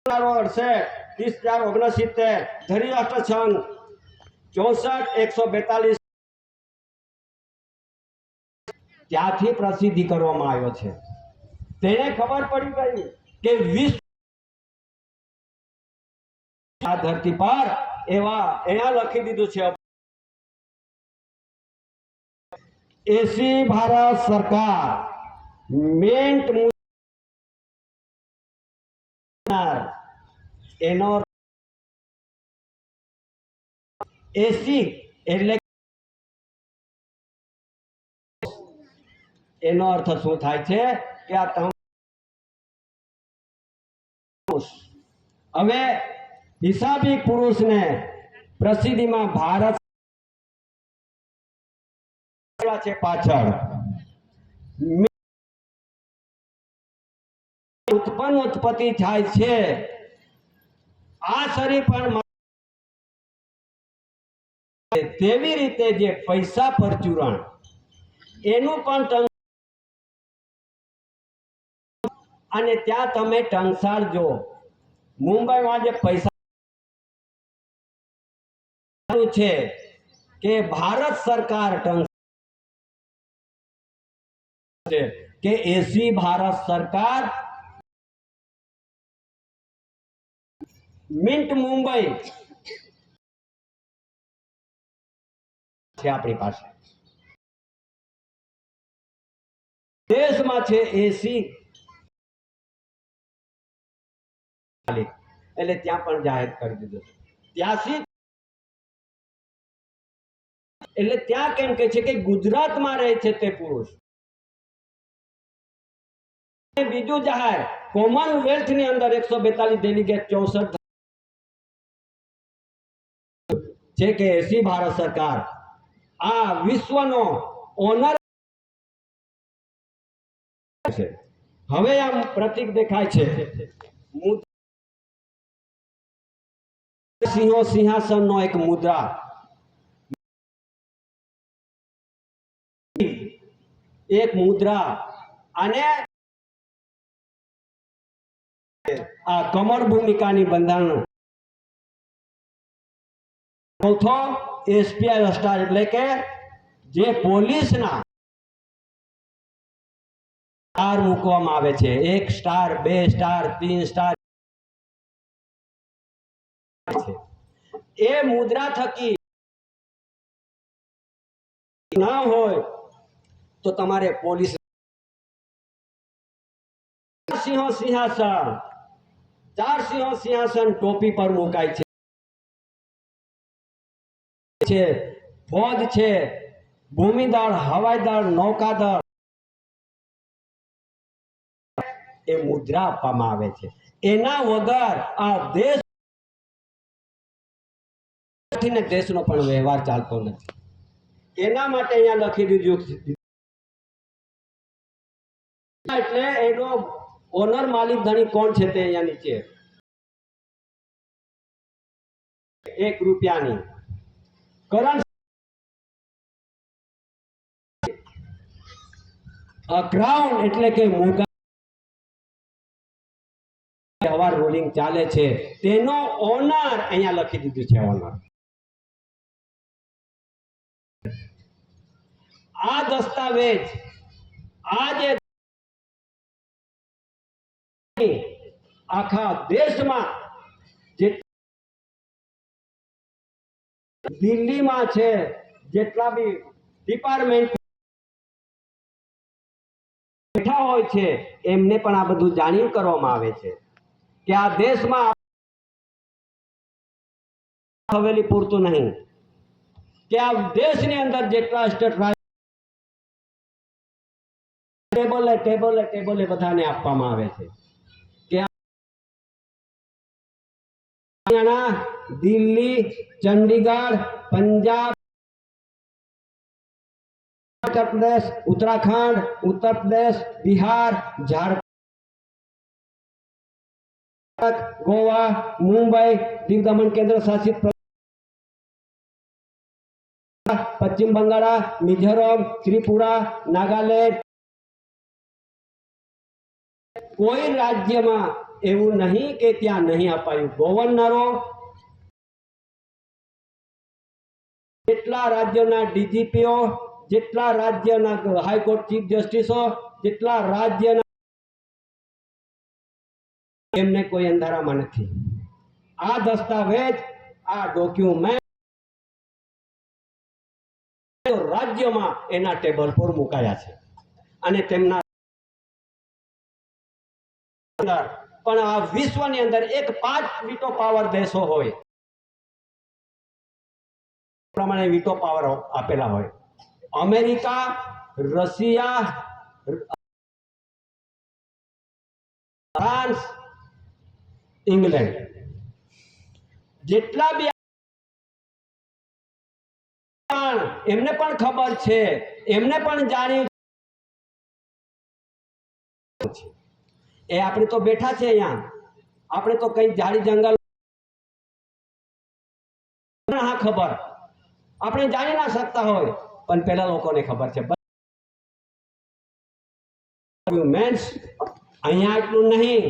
30/4/69 ધરીરાષ્ટ્ર સંઘ 64/142 ત્યાંથી પ્રસિદ્ધિ કરવામાં આવ્યો છે. તેને ખબર પડી ગઈ કે વિશ્વ આ ધરતી પર એવા અહીંયા લખી દીધું છે એસી ભારત સરકાર મેન્ટ એનો એસી એટલે એનો અર્થ શું થાય છે કે આ હવે હિસાબી પુરુષને પ્રસિદ્ધિમાં ભારત છે પાછળ ઉત્પત્તિ થાય છે. આ શરીર પણ તેવી રીતે જે પૈસા પરચુરણ એનું પણ અને ત્યાં તમે ટંસાળજો મુંબઈમાં જે પૈસા છે કે ભારત સરકાર કે એસી ભારત સરકાર મિન્ટ મુંબઈ છે આપણી પાસે દેશમાં છે એસી એટલે ત્યાં પણ જાહેર કરી દીધું. 83 એટલે ત્યાં કેમ કે છે કે ગુજરાતમાં રહે છે તે પુરુષ. બીજું જાહેર કોમનવેલ્થ ની અંદર 142 ડેલિગેટ 64 છે કે એસી ભારત સરકાર આ વિશ્વનો ઓનર છે. હવે આમ પ્રતીક દેખાય છે સિંહાસન નો એક મુદ્રા અને આ કમર ભૂમિકાની બંધારણ ચોથો એસપીઆઈ સ્ટાર એટલે કે જે પોલીસના સ્ટાર મૂકવામાં આવે છે 1 સ્ટાર 2 સ્ટાર 3 સ્ટાર એ મુદ્રા થકી ના હોય તો તમારે પોલીસ સિંહાસન 4 સિંહાસન ટોપી પર મુકાય છે. ફોજ છે, ભૂમિદળ, હવાઈદળ, નૌકાદળ એ મુદ્રા આપવામાં આવે છે. એના વગર આ દેશનો પણ વ્યવહાર ચાલતો નથી. એના માટે અહીંયા લખી દીધું એટલે એનો ઓનર માલિક ધણી કોણ છે તે અહીંયા નીચે ₹1 કરંટ ક્રાઉન એટલે કે મોગા હવાર રોલિંગ ચાલે છે તેનો ઓનર અહીંયા લખી દીધું છે ઓનર. આ દસ્તાવેજ આ જે આખા દેશમાં જે દિલ્હીમાં છે જેટલા બી ડિપાર્ટમેન્ટ બેઠા હોય છે એમને પણ આ બધું જાણ કરવામાં આવે છે કે આ દેશમાં હવેલી પૂરતું નહીં કે આ દેશની અંદર જેટલા સ્ટેટ ટેબલે ટેબલે ટેબલે બધાને આપવામાં આવે છે કે હરિયાણા, દિલ્હી, ચંડીગઢ, પંજાબ, उत्तर प्रदेश, उत्तराखंड, उत्तर प्रदेश, बिहार, झारखंड, गोवा, मुंबई, दीव दमन केंद्र शासित प्रदेश, पश्चिम बंगाल, मिजोरम, त्रिपुरा, नागालैंड, कोई राज्य में एवं नहीं कि त्या नहीं अपायु. गवर्नरो जेटला राज्योना डीजीपीओ જેટલા રાજ્યના હાઈકોર્ટ ચીફ જસ્ટિસો જેટલા રાજ્યના એમને કોઈ અંધારામાં નથી. આ દસ્તાવેજ આ ડોક્યુમેન્ટ રાજ્યમાં એના ટેબલ પર મુકાયા છે અને તેમના પણ આ વિશ્વની અંદર એક 5 વીટો પાવર દેશો હોય પ્રમાણે વીટો પાવર આપેલા હોય. अमेरिका, रशिया, फ्रांस, इंग्लैंड जेटला भी एमने पण खबर छे एमने पण जाण्યું એ આપણે તો બેઠા છે અહીંયા આપણે તો કઈ ઝાડી જંગલ હા ખબર આપણે જાણી ના શકતા હોય પણ પેલા લોકોને ખબર છે. મેન્સ અહીંયા એટલું નહીં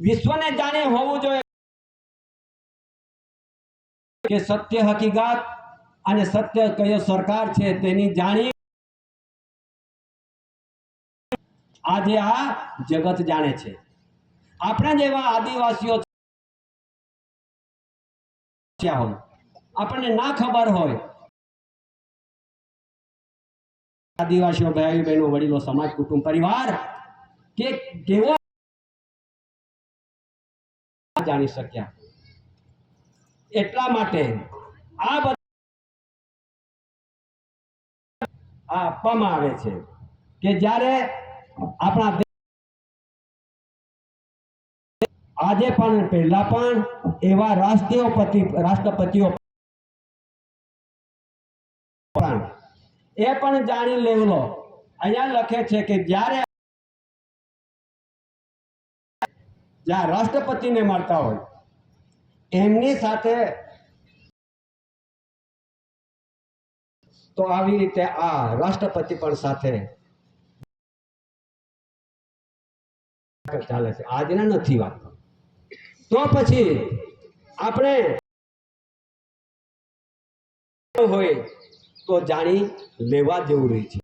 વિશ્વને જાણે હોવું જોઈએ કે સત્ય હકીકત અને સત્ય કયો સરકાર છે તેની જાણી આજે આ જગત જાણે છે. આપણે જેવા આદિવાસીઓ હોય આપણને ના ખબર હોય આદિવાસીઓ ભાઈ બહેનો વડીલો સમાજ કુટુંબ પરિવાર કે કેવો જાણી શક્યા. એટલા માટે આ આપવામાં આવે છે કે જ્યારે આપણા આજે પણ પહેલા પણ એવા રાષ્ટ્રપતિઓ એ પણ જાણી લેવલો અહીંયા લખે છે કે જ્યારે રાષ્ટ્રપતિને મળતા હોય એમની સાથે તો આવી રીતે આ રાષ્ટ્રપતિ પણ સાથે ચાલે છે. આજના નથી વાત તો પછી આપણે હોય તો જાણી લેવા જરૂરી છે.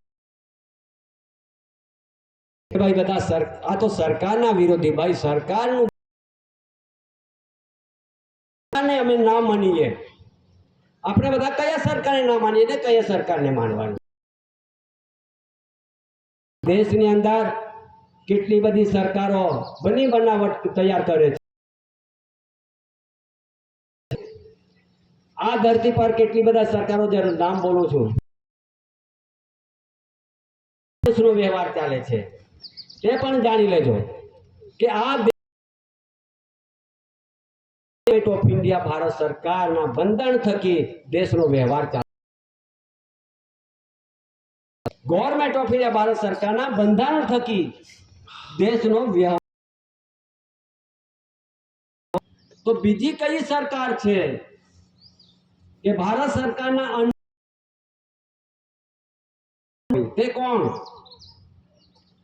ભાઈ બધા આ તો સરકારના વિરોધી ભાઈ સરકારનું અમે ના માનીએ આપણે બધા કયા સરકારને ના માનીએ ને કયા સરકારને માનવાનું. દેશની અંદર કેટલી બધી સરકારો બની બનાવટ તૈયાર કરે છે. આ ધરતી પર કેટલી બધા સરકારો નામ બોલું છું દેશનો વ્યવહાર ચાલે છે તે પણ જાણી લેજો કે આ ગવર્મેન્ટ ઓફ ઇન્ડિયા ભારત સરકારના બંધારણ થકી દેશનો વ્યવહાર ચાલે. ગવર્મેન્ટ ઓફ ઇન્ડિયા ભારત સરકારના બંધારણ થકી દેશનો વ્યવહાર. તો બીજી કઈ સરકાર છે કે ભારત સરકારના તે કોણ?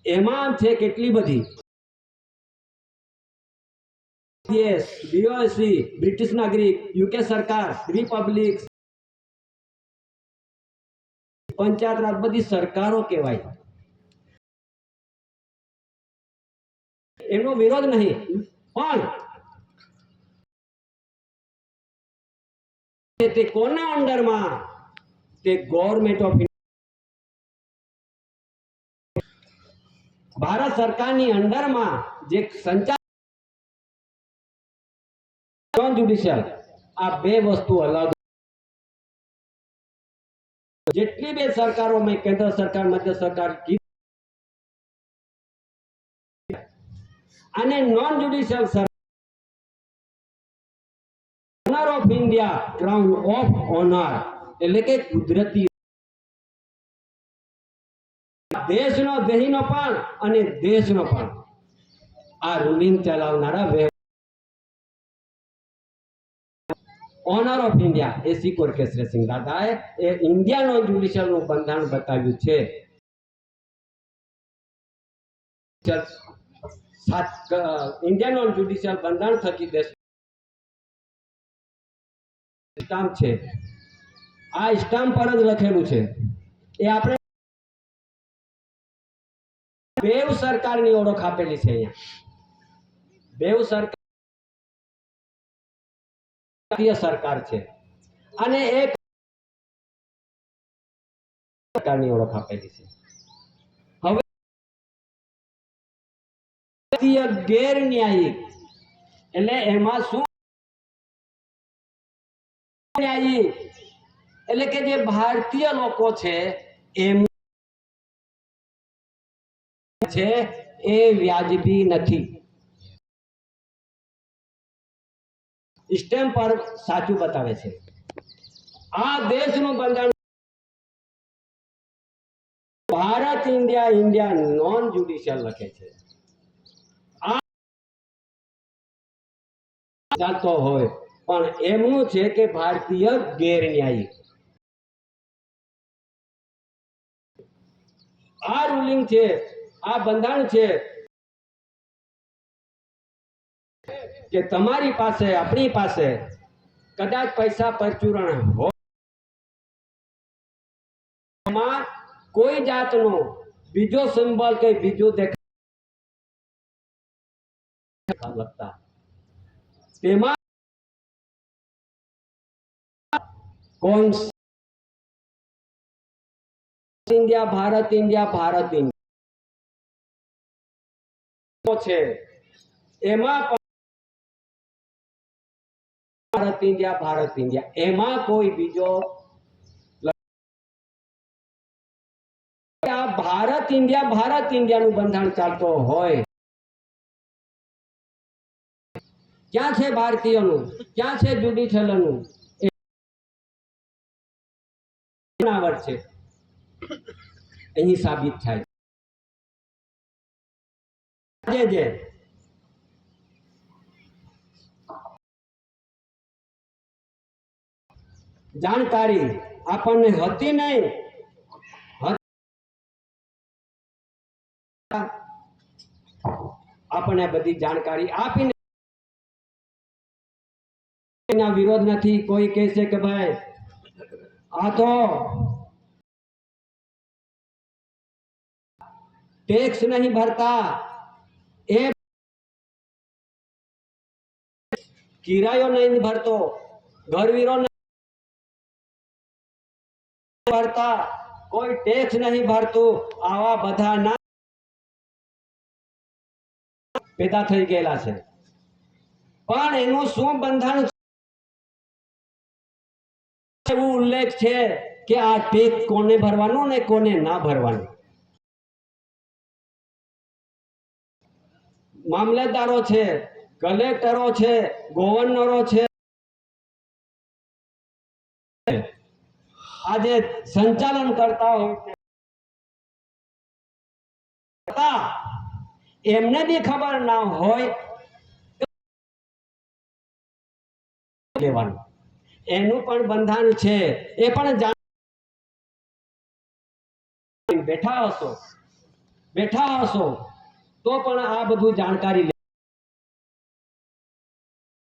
એમાં છે કેટલી બધી બીઓસી, બ્રિટિશ નાગરિક, યુકે સરકાર, રિપબ્લિક, પંચાયત રાજ, બધી સરકારો કહેવાય. એનો વિરોધ નહીં, પણ તે કોના અંડરમાં? તે ગવર્મેન્ટ ઓફ ભારત સરકારની અંડરમાં જે સંચાલન જ્યુડિશિયલ, આ બે વસ્તુ અલગ. જેટલી બે સરકારો મેં કેન્દ્ર સરકાર, મધ્ય સરકાર અને non judicial honour of India, crown of honour, એટલે કે કુદરતી દેશનો દેહીનો પણ અને દેશનો પણ આ રૂલિંગ ચલાવનારા ઓનર ઓફ ઇન્ડિયા એસી કોરકેશ્વર સિંહ દાદાએ એ ઇન્ડિયાનો જ્યુડિશિયલનું બંધારણ બતાવ્યું છે. ઇન્ડિયાનો જ્યુડિશિયલ બંધારણ થકી દેશ સ્ટામ્પ છે. આ સ્ટામ્પ પર જ લખેલું છે. એ આપણે બેવ સરકારની ઓળખ આપેલી છે. અહીંયા બેવ સરકાર છે અને એક સરકારની ઓળખ આપેલી છે. હવે ગેરન્યાયિક એટલે એમાં શું? ન્યાયિક એટલે કે જે ભારતીય લોકો છે એમ છે એ વ્યાજબી નથી. સ્ટેમ્પ પર સાચું બતાવે છે. આ દેશનું બંધારણ Bharat India, India non judicial લખે છે. આ ચાલતો હોય પણ એમનું છે કે ભારતીય ગેરન્યાયિક. આ રૂલિંગ છે, આ બંધારણ છે કે તમારી પાસે, આપણી પાસે કદાચ પૈસા પરચુરણ હોય, એમાં કોઈ જાતનો બીજો સિમ્બોલ કે બીજું દેખાતા તેમાં કોણ India, Bharat India, Bharat India છે એમાં ભારત ઇન્ડિયા, ભારત ઇન્ડિયા, એમાં કોઈ બીજો આ ભારત ઇન્ડિયા, ભારત ઇન્ડિયાનું બંધારણ ચાલતો હોય, ક્યાં છે ભારતીયોનું, ક્યાં છે જ્યુડિશિયલનું? છે અહીં સાબિત થાય છે. જાણકારી આપણને હતી નહીં, આપણને બધી જાણકારી આપીને એના વિરોધ નથી. કોઈ કહે છે કે ભાઈ આ તો ટેક્સ નહીં ભરતા, એ કિરાયો નહીં ભરતો, ઘરવીરો ભરતા, કોઈ ટેક્સ નહીં ભરતું, આવા બધા ના પેદા થઈ ગયેલા છે. પણ એનું શું બંધારણ એવું ઉલ્લેખ છે કે આ ટેક્સ કોને ભરવાનું ને કોને ના ભરવાનું? મામલતદારો છે, કલેક્ટરો છે, ગવર્નરો છે, આજે સંચાલન કરતા હોય એમને બી ખબર ના હોય લેવાનું. એનું પણ બંધાણ છે, એ પણ બેઠા હશો તો પણ આ બધું જાણકારી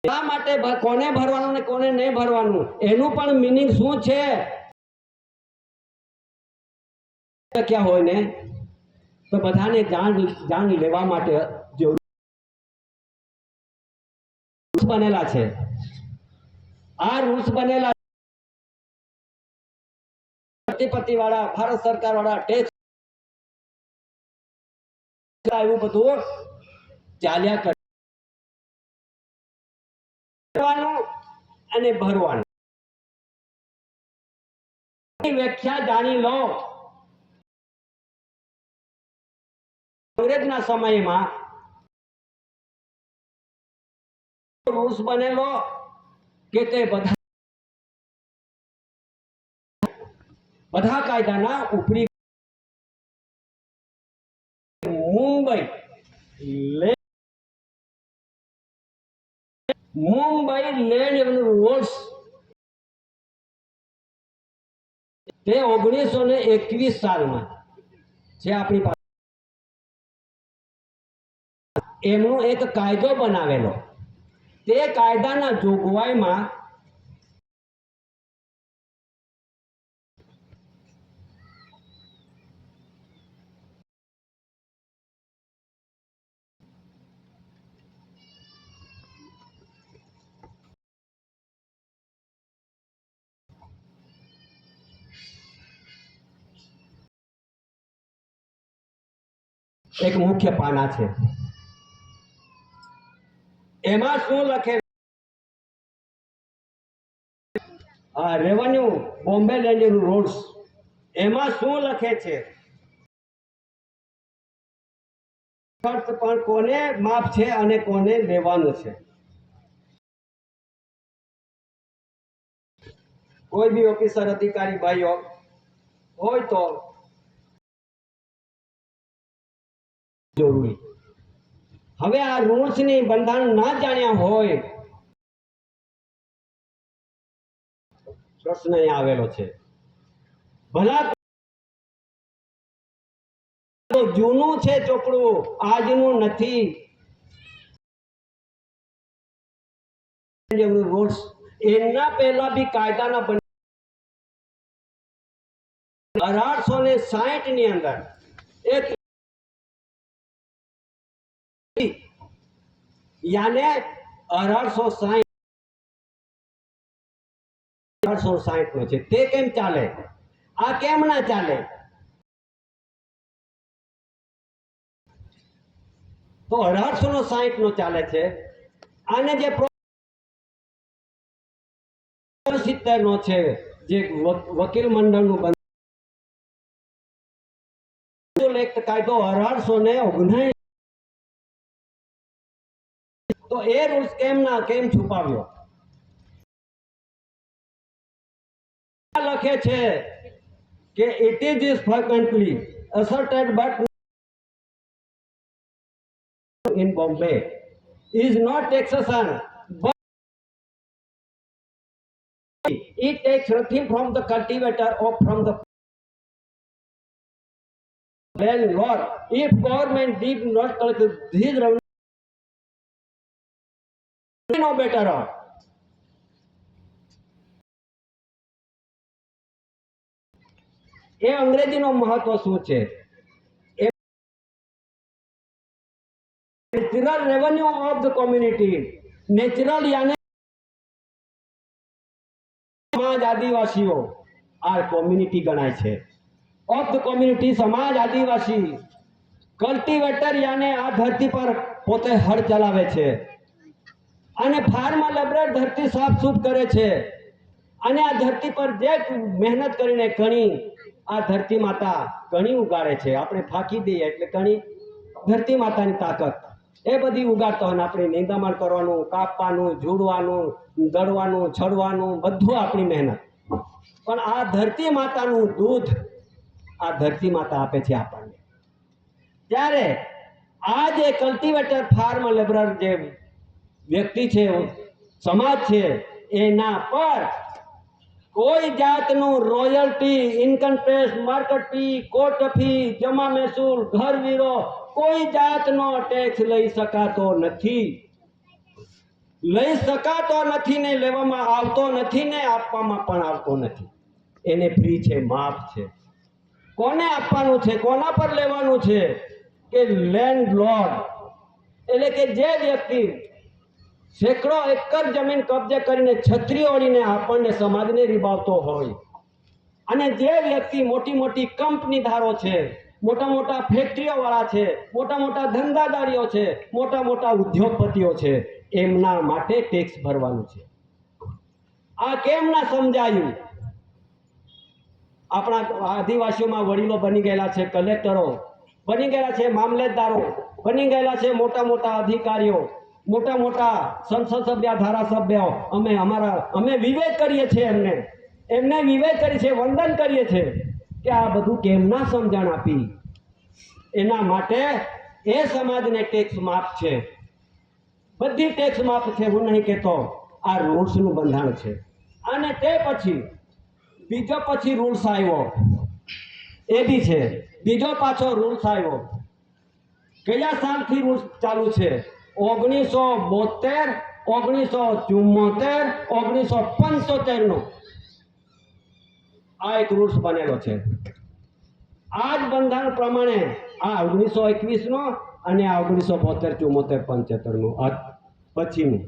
શા માટે કોને ભરવાનું ને કોને નહીં ભરવાનું એનું પણ મીનિંગ શું છે ક્યાં હોય ને તો બધાને જાણ લેવા માટે જે રૂલ્સ બનેલા છે, આ રૂલ્સ બનેલા પ્રતિપત્તિ વાળા ભારત સરકાર વાળા ટેક્સ એવું બધું ચાલ્યા કરવાનું અને ભરવાનું વ્યાખ્યા જાણી લો। અંગ્રેજના સમયમાં રૂલ્સ બનેલો કે તે બધા કાયદાના ઉપરી મુંબઈ લેન્ડ રૂલ્સ તે 1921 સાલમાં જે આપણી પાસે એમનો એક કાયદો બનાવેલો, તે કાયદાના જોગવાઈમાં એક મુખ્ય પાના છે, એમાં શું લખે રેવન્યુ બોમ્બે લેન્ડ રૂલ્સ, એમાં શું લખે છે ખર્ચ પણ કોને માફ છે અને કોને લેવાનું છે। કોઈ બી ઓફિસર અધિકારી ભાઈઓ હોય તો જરૂરી, હવે આ રૂલ્સ ની બંધારણ ના જાણ્યા હોય પ્રશ્ન અહીં આવેલો છે, ભલા જૂનું છે ચોપડું, આજનું નથી। રૂલ્સ એના પહેલા બી કાયદાના 1860 ની અંદર એક याने 1860 નો છે, તે કેમ ચાલે, આ કેમ ના ચાલે? તો 1860 નો ચાલે છે, આને જે 70 નો છે જે વકીલ મંડળનું બંધારણ એક્ટ કાયદો 1819, તો એ રૂલ્સ કેમ છુપાવ્યો? લખે છે કે it is frequently asserted but in Bombay is not taxation but it takes nothing from the cultivator or from the landlord if government did not collect his revenue no better off। એ અંગ્રેજીનો મહત્વ શું છે? Natural revenue of the community, natural यानी समाज आदिवासीओ आ community गणाय छे। Of the community समाज आदिवासी, cultivator यानी आ धरती पर पोते हળ चलावे छे અને फार्म लेबर धरती साफ सूफ करे छे અને આ ધરતી પર જે મહેનત કરીને કણી આ ધરતી માતા કણી ઉગાડે છે, આપણે ફાકી દઈએ એટલે કણી ધરતી માતાની તાકાત એ બધી ઉગાડતો હોય, આપણે નિંદામણ કરવાનું, કાપવાનું, ઝૂડવાનું, દળવાનું, છડવાનું બધું આપણી મહેનત, પણ આ ધરતી માતાનું દૂધ આ ધરતી માતા આપે છે આપણને। ત્યારે આ જે કલ્ટિવેટર ફાર્મ લેબરર જે વ્યક્તિ છે, સમાજ છે, એના પર કોઈ જાતનું royalty, income tax, market fee, court fee, જમા મહેસૂલ, ઘર વેરો કોઈ જાતનો ટેક્સ લઈ શકાતો નથી. લઈ શકાતો નથી ને લેવામાં આવતો નથી ને આપવામાં પણ આવતો નથી. એને ફ્રી છે, માફ છે. કોને આપવાનું છે, કોના પર લેવાનું છે? કે લેન્ડલોર્ડ, એટલે કે જે વ્યક્તિ સેંકડો એકર જમીન કબજે કરીને છત્રી ઓળીને આપણને સમાજને રીબાવતો હોય, અને જે વ્યક્તિ મોટી મોટી કંપનીદારો છે, મોટા મોટા ફેક્ટરીઓ વાળા છે, મોટા મોટા ધંધાદારીઓ છે, મોટા મોટા ઉદ્યોગપતિઓ છે, એમના માટે ટેક્સ ભરવાનું છે. આ કેમ ના સમજાયું? આપણા આદિવાસીઓમાં વડીલો બની ગયેલા છે, કલેક્ટરો બની ગયેલા છે, મામલતદારો બની ગયેલા છે, મોટા મોટા અધિકારીઓ, મોટા મોટા સંસદ સભ્ય, ધારાસભ્યો. અમે વિવેક કરીએ છીએ, એમને વિવેક કરી છે, વંદન કરીએ છીએ કે આ બધું કેમ ના સમજણ આપી. એના માટે એ સમાજને ટેક્સ માફ છે, બધી ટેક્સ માફ છે. હું નહીં કહેતો, આ રૂલ્સનું બંધારણ છે. અને તે બીજો રૂલ્સ આવ્યો, એ બી છે. બીજો પાછો રૂલ્સ આવ્યો. કયા સાલથી રૂલ્સ ચાલુ છે? 1972, 1974, 1975 નો આ એક રૂલ્સ બનેલો છે. આ જ બંધારણ પ્રમાણે આ 1921 નો અને આ 1972, 74, 75 નું પછીનું,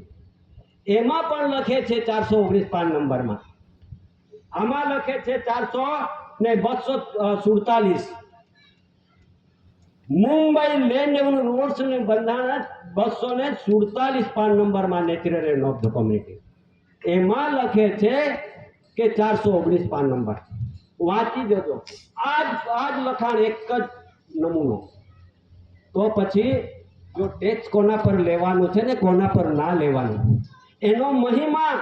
એમાં પણ લખે છે 419 પાન નંબરમાં. આમાં લખે છે 247. મુંબઈ લેન્ડ રેવન્યુ રૂલ્સ ને બંધારણ 247 પાન નંબરમાં, natural revenue of the community. એમાં લખે છે કે 419 પાન નંબર વાંચી જજો. આજ લખાણ એક જ નમૂનો. તો પછી જો ટેક્સ કોના પર લેવાનું છે ને કોના પર ના લેવાનું, એનો મહિમા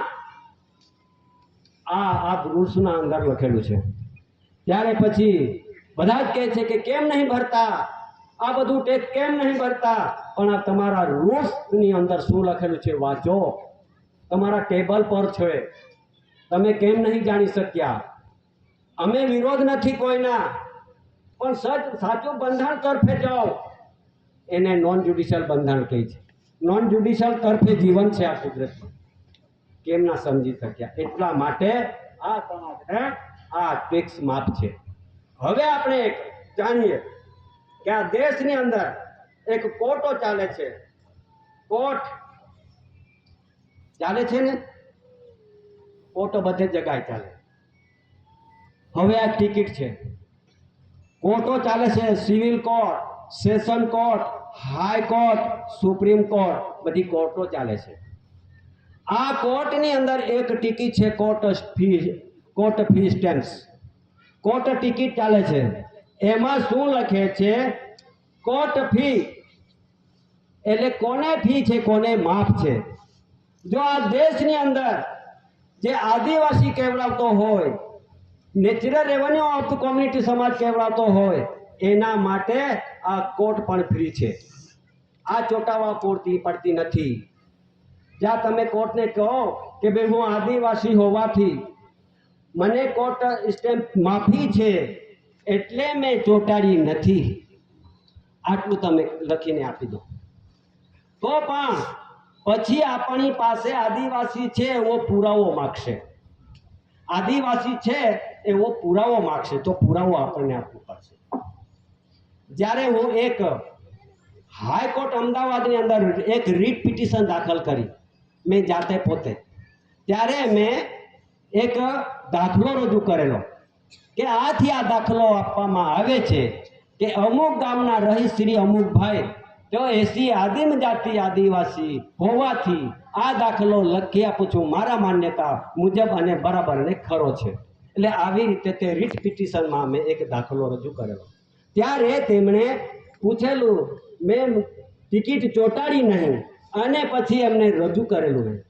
આ રૂલ્સના અંદર લખેલું છે. ત્યારે પછી બધા જ કહે છે કે કેમ નહીં ભરતા, આ બધું ટેક્સ કેમ નહીં ભરતા? પણ આ તમારા રૂલ્સની અંદર શું લખેલું છે વાંચો. તમારા ટેબલ પર છે, તમે કેમ નહીં જાણી શક્યા? અમે વિરોધ નથી કોઈના, પણ સાચું બંધારણ તરફે જાઓ. એને નોન જ્યુડિશિયલ બંધારણ કહે છે. નોન જ્યુડિશિયલ તરફે જીવન છે આ કુદરતનું. કેમ ના સમજી શક્યા? એટલા માટે આ સમાજને આ ટેક્સ માફ છે. હવે આપણે એક જાણીએ કે આ દેશની અંદર એક કોર્ટો ચાલે છે. કોર્ટ ચાલે છે ને, કોર્ટો બધે જગ્યાએ ચાલે. હવે આ ટિકિટ છે. કોર્ટો ચાલે છે, civil court, session court, high court, supreme court, બધી કોર્ટો ચાલે છે. આ કોર્ટની અંદર એક ટિકિટ છે, court fee stamps. Court ticket ચાલે છે. એમાં શું લખે છે? કોર્ટ ફી એટલે કોને ફી છે, કોને માફ છે. જો આ દેશની અંદર જે આદિવાસી કહેવાતો હોય, natural revenue of the community સમાજ કહેવાતો હોય, એના માટે આ કોર્ટ પણ ફ્રી છે. આ ચોટાવા પૂરતી પડતી નથી. જ્યાં તમે કોર્ટને કહો કે ભાઈ હું આદિવાસી હોવાથી મને કોર્ટ સ્ટેમ્પ માફી છે એટલે મેં ચોંટાડી નથી, આટલું તમે લખીને આપી દો. તો પણ પછી આપણી પાસે આદિવાસી છે એવો પુરાવો માગશે. આદિવાસી છે એવો પુરાવો માગશે, તો પુરાવો આપણને આપવો પડશે. જ્યારે હું એક હાઈકોર્ટ અમદાવાદની અંદર એક રીટ પિટિશન દાખલ કરી, મેં જાતે પોતે, ત્યારે મેં એક દાખલો રજૂ કરેલો કે આથી આ દાખલો આપવામાં આવે છે કે અમુક ગામના રહીશ્રી અમુકભાઈ તો એસી આદિમ જાતિ આદિવાસી હોવાથી આ દાખલો લખી આપું છું મારા માન્યતા મુજબ અને બરાબર અને ખરો છે. એટલે આવી રીતે તે રીટ પિટિશનમાં મેં એક દાખલો રજૂ કરેલો. ત્યારે તેમણે પૂછેલું, મેં ટિકિટ ચોંટાડી નહીં, અને પછી એમને રજૂ કરેલું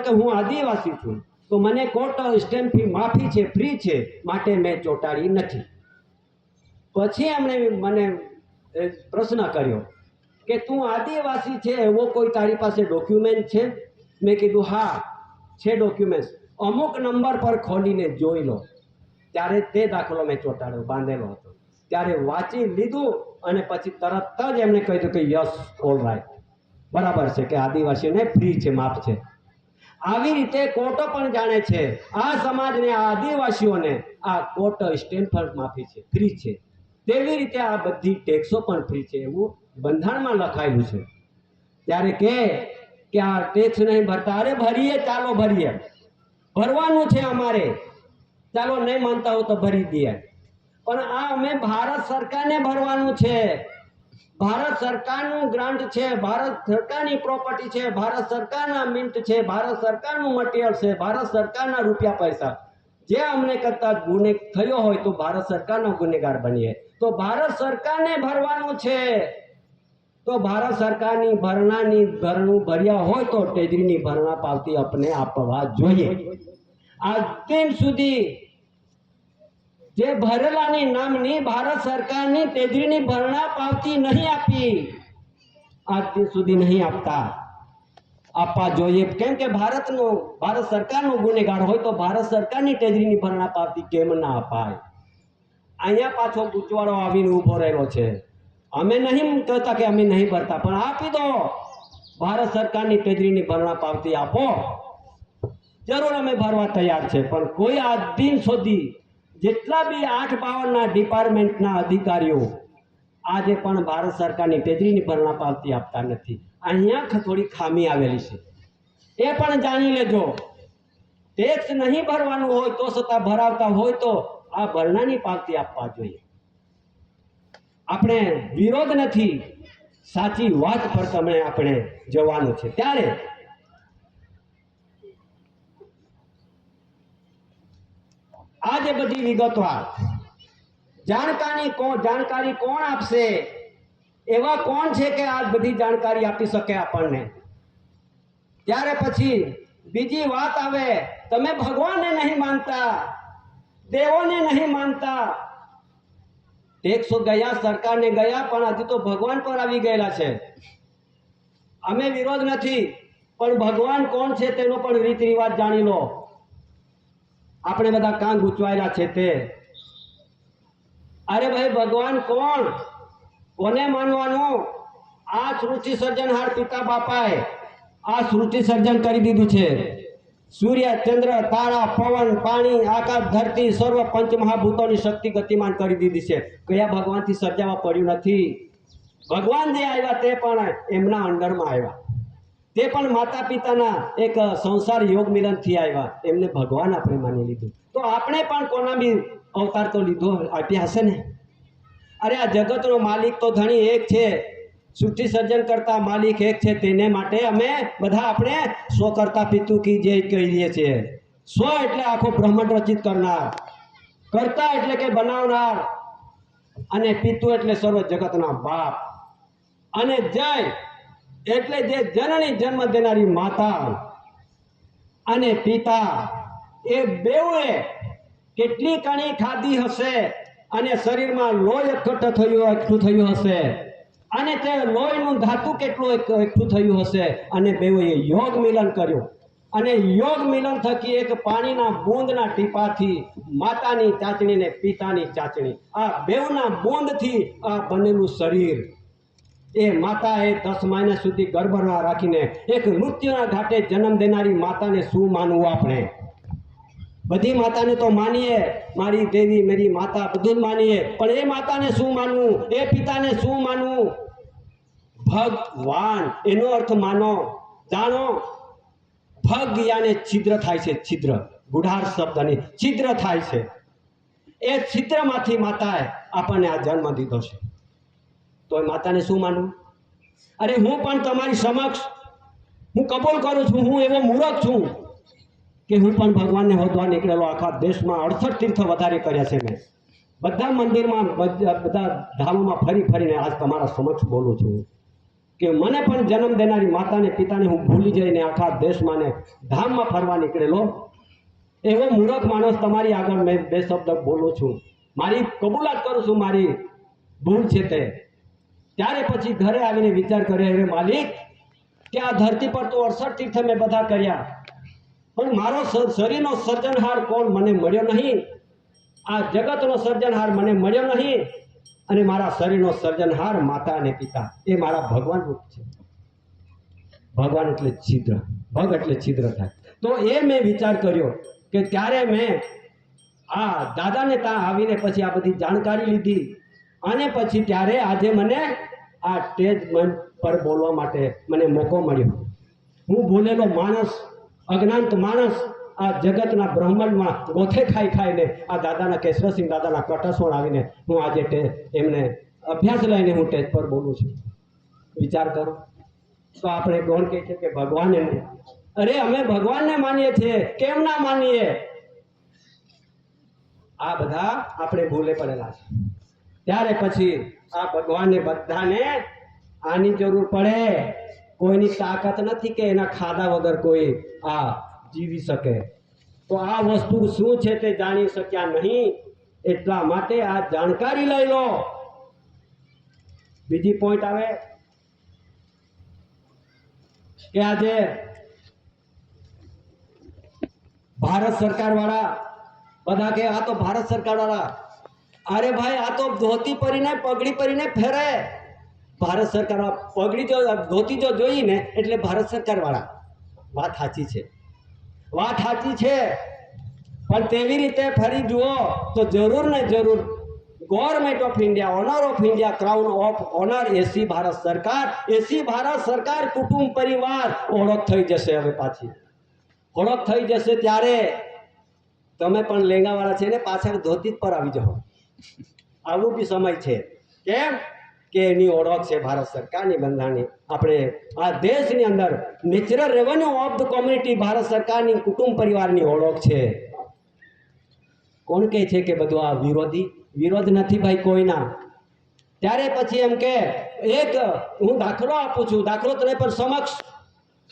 કે હું આદિવાસી છું, તો મને કોર્ટ સ્ટેમ્પથી માફી છે, ફ્રી છે, માટે મેં ચોંટાડી નથી. પછી એમણે મને પ્રશ્ન કર્યો કે તું આદિવાસી છે એવો કોઈ તારી પાસે ડોક્યુમેન્ટ છે? મેં કીધું હા, છે ડોક્યુમેન્ટ્સ, અમુક નંબર પર ખોલીને જોઈ લો. ત્યારે તે દાખલો મેં ચોંટાડ્યો, બાંધેલો હતો. ત્યારે વાંચી લીધું અને પછી તરત જ એમને કહ્યું કે યસ, ઓલ રાઈટ, બરાબર છે કે આદિવાસીઓને ફ્રી છે, માફ છે. આવી રીતે કોર્ટો પણ જાણે છે આ સમાજને, આ આદિવાસીઓને આ કોર્ટ સ્ટેમ્પર માફી છે, ફ્રી છે. તેવી રીતે આ બધી ટેક્સો પણ ફ્રી છે, એવું બંધારણમાં લખાયેલું છે. ત્યારે કે આ ટેક્સ નહીં ભરતા, અરે ભરીએ, ચાલો ભરીએ, ભરવાનું છે અમારે, ચાલો નહીં માનતા હો તો ભરી દઈએ. પણ આ અમે ભારત સરકારને ભરવાનું છે. ભારત સરકારનું ગ્રાન્ટ છે, ભારત સરકારની પ્રોપર્ટી છે, ભારત સરકારના મિન્ટ છે, ભારત સરકારનું મટીરિયલ છે, ભારત સરકારના રૂપિયા પૈસા. જે અમને કરતા ગુને થયો હોય તો ભારત સરકારનો ગુનેગાર બનીએ, તો ભારત સરકારને ભરવાનું છે. તો ભારત સરકારની ભરણું ભર્યા હોય તો ટેજરીની ભરણા પાવતી આપણે આપવા જોઈએ. આજ દિન સુધી જે ભરેલાની નામની ભારત સરકારની ટેજરીની ભરણા પાવતી નહીં આપી, આજ દિન સુધી નહીં આપતા, આપવા જોઈએ. કેમ કે ભારત સરકારનો ગુનેગાર હોય તો ભારત સરકારની ટેજરીની ભરણા પાવતી કેમ ના અપાય? અહીંયા પાછો ગૂંચવાડો આવીને ઊભો રહેલો છે. અમે નહીં કહેતા કે અમે નહીં ભરતા, પણ આપી દો, ભારત સરકારની ટેજરીની ભરણા પાવતી આપો, જરૂર અમે ભરવા તૈયાર છે. પણ કોઈ આજ દિન સુધી જેટલા બી 852ના ડિપાર્ટમેન્ટના અધિકારીઓ આજે પણ ભારત સરકારની ટેજરીની ભરણા પાવતી આપતા નથી. અહીંયા થોડી ખામી આવેલી છે, એ પણ જાણી લેજો. ટેક્સ નહીં ભરવાનું હોય તો છતાં ભરાવતા હોય તો આ ભરણાની પાવતી આપવા જોઈએ. આપણે વિરોધ નથી, સાચી વાત પર તમે આપણે જવાનું છે. ત્યારે આજે બધી વિગતવાર જાણકારી કોણ આપશે? એવા કોણ છે કે આ બધી જાણકારી આપી શકે આપણને? ત્યારે પછી બીજી વાત આવે, તમે ભગવાનને નહીં માનતા, દેવોને નહીં માનતા. ટેક્સો ગયા, સરકારને ગયા, પણ હજી તો ભગવાન પર આવી ગયેલા છે. અમે વિરોધ નથી, પણ ભગવાન કોણ છે તેનો પણ રીત રિવાજ જાણી લો. આપણે બધા કાન ગૂંચવાયેલા છે તે. અરે ભાઈ, ભગવાન કોણ? કોને માનવાનું? આ સૃષ્ટિ સર્જનહાર પિતા બાપાએ આ સૃષ્ટિ સર્જન કરી દીધું છે. સૂર્ય, ચંદ્ર, તારા, પવન, પાણી, આકાશ, ધરતી, સર્વ પંચમહાભૂતોની શક્તિ ગતિમાન કરી દીધી છે. કયા ભગવાનથી સર્જાવા પડ્યું નથી? ભગવાન જે આવ્યા તે પણ એમના અંડરમાં આવ્યા, તે પણ માતા પિતાના એક સંસાર યોગ મિલનથી આવ્યા. એમને ભગવાન આપણે માની લીધું, તો આપણે પણ કોના બી અવતાર તો લીધો આપ્યા હશે ને? અરે આ જગતનો માલિક તો ધણી એક છે, સૃષ્ટિ સર્જન કરતા માલિક એક છે. તેને માટે અમે બધા આપણે સ્વ કરતા પિતુ કી જય કહીએ છીએ. સ્વ એટલે આખો બ્રહ્માંડ રચિત કરનાર, કરતા એટલે કે બનાવનાર, અને પિતુ એટલે સર્વ જગતના બાપ, અને જય એટલે જે જનની જન્મ દેનારી માતા અને પિતા. એ બેઉએ કેટલી કણી ખાધી હશે અને શરીરમાં લોહી એકઠું થયું હશે, અને તે લોહીનું ધાતુ કેટલું એકઠું થયું હશે, અને બેઉએ યોગ મિલન કર્યું. અને યોગ મિલન થકી એક પાણીના બૂંદના ટીપાથી માતાની ચાચણી ને પિતાની ચાચણી, આ બેઉના બૂંદથી આ બનેલું શરીર. એ માતાએ 10 મહિના સુધી ગર્ભમાં રાખીને એક મૃત્યુના ઘાટે જન્મ દેનારી માતાને શું માનવું? આપણે બધી માતાને તો માનીએ, મારી દેવી મેરી માતા બધું જ માનીએ, પણ એ માતાને શું માનવું? એ પિતાને શું માનવું? ભગવાન એનો અર્થ માનો, જાણો. ભગ યાને છિદ્ર થાય છે, છિદ્ર, ગુઢાર શબ્દની છિદ્ર થાય છે. એ છિદ્રમાંથી માતાએ આપણને આ જન્મ દીધો છે, તો એ માતાને શું માનવું? અરે હું પણ તમારી સમક્ષ હું કબૂલ કરું છું, હું એવો મૂર્ખ છું કે હું પણ ભગવાનને હોદવા નીકળેલો. આખા દેશમાં 68 તીર્થ વધારે કર્યા છે મેં, બધા મંદિરમાં, બધા ધામોમાં ફરી ફરીને આજ તમારા સમક્ષ બોલું છું કે મને પણ જન્મ દેનારી માતાને પિતાને હું ભૂલી જઈને આખા દેશમાં ને ધામમાં ફરવા નીકળેલો એવો મૂર્ખ માણસ તમારી આગળ મેં 2 શબ્દ બોલું છું. મારી કબૂલાત કરું છું, મારી ભૂલ છે તે. ત્યારે પછી ઘરે આવીને વિચાર કર્યો, હવે માલિક કે આ ધરતી પર તો 68 તીર્થ મેં બધા કર્યા, પણ મારો શરીરનો સર્જનહાર કોણ મને મળ્યો નહીં, આ જગતનો સર્જનહાર મને મળ્યો નહીં, અને મારા શરીરનો સર્જનહાર માતા અને પિતા એ મારા ભગવાન રૂપ છે. ભગવાન એટલે છિદ્ર, ભગ એટલે છિદ્ર થાય. તો એ મેં વિચાર કર્યો કે ત્યારે મેં આ દાદાને ત્યાં આવીને પછી આ બધી જાણકારી લીધી, અને પછી ત્યારે આજે મને આ સ્ટેજ મંચ પર બોલવા માટે મને મોકો મળ્યો. હું ભૂલેલો માણસ, અજ્ઞાત માણસ, આ જગતના બ્રહ્માંડમાં ગોથે ખાઈ ખાઈને આ દાદાના કેશવસિંહ દાદાના કટસોળ આવીને હું આજે એમને અભ્યાસ લઈને હું સ્ટેજ પર બોલું છું. વિચાર કરો. તો આપણે કોણ કહે છે કે ભગવાનને નહીં? અરે અમે ભગવાનને માનીએ છીએ, કેમ ના માનીએ? આ બધા આપણે ભૂલે પડેલા છે. ત્યારે પછી આ ભગવાનને બધાને આની જરૂર પડે. કોઈની તાકાત નથી કે એના ખાધા વગર કોઈ આ જીવી શકે. તો આ વસ્તુ શું છે તે જાણી શક્યા નહીં, એટલા માટે આ જાણકારી લઈ લો. બીજી પોઈન્ટ આવે કે આજે ભારત સરકાર વાળા બધા કે આ તો ભારત સરકાર વાળા, અરે ભાઈ આ તો ધોતી પહેરીને પગડી પહેરીને ફેરે. ભારત સરકાર પગડી જો ધોતી જો જોઈને એટલે ભારત સરકાર વાળા. વાત સાચી છે, વાત સાચી છે, પણ તેવી રીતે ફરી જુઓ તો જરૂર ને જરૂર government of India, honour of India, crown of honour, AC Bharat સરકાર, એસી ભારત સરકાર કુટુંબ પરિવાર ઓળખ થઈ જશે. હવે પાછી ઓળખ થઈ જશે ત્યારે તમે પણ લેંગાવાળા છે ને પાછળ ધોતી જ પર આવી જાઓ. આવું બી સમય છે. કેમ કે એની ઓળખ છે ભારત સરકારની બંધારણની. આપણે આ દેશની અંદર natural revenue of the community Bharat સરકારની કુટુંબ પરિવારની ઓળખ છે. કોણ કહે છે કે બધું આ વિરોધ નથી ભાઈ કોઈના. ત્યારે પછી એમ કે એક હું દાખલો આપું છું, દાખલો તને પણ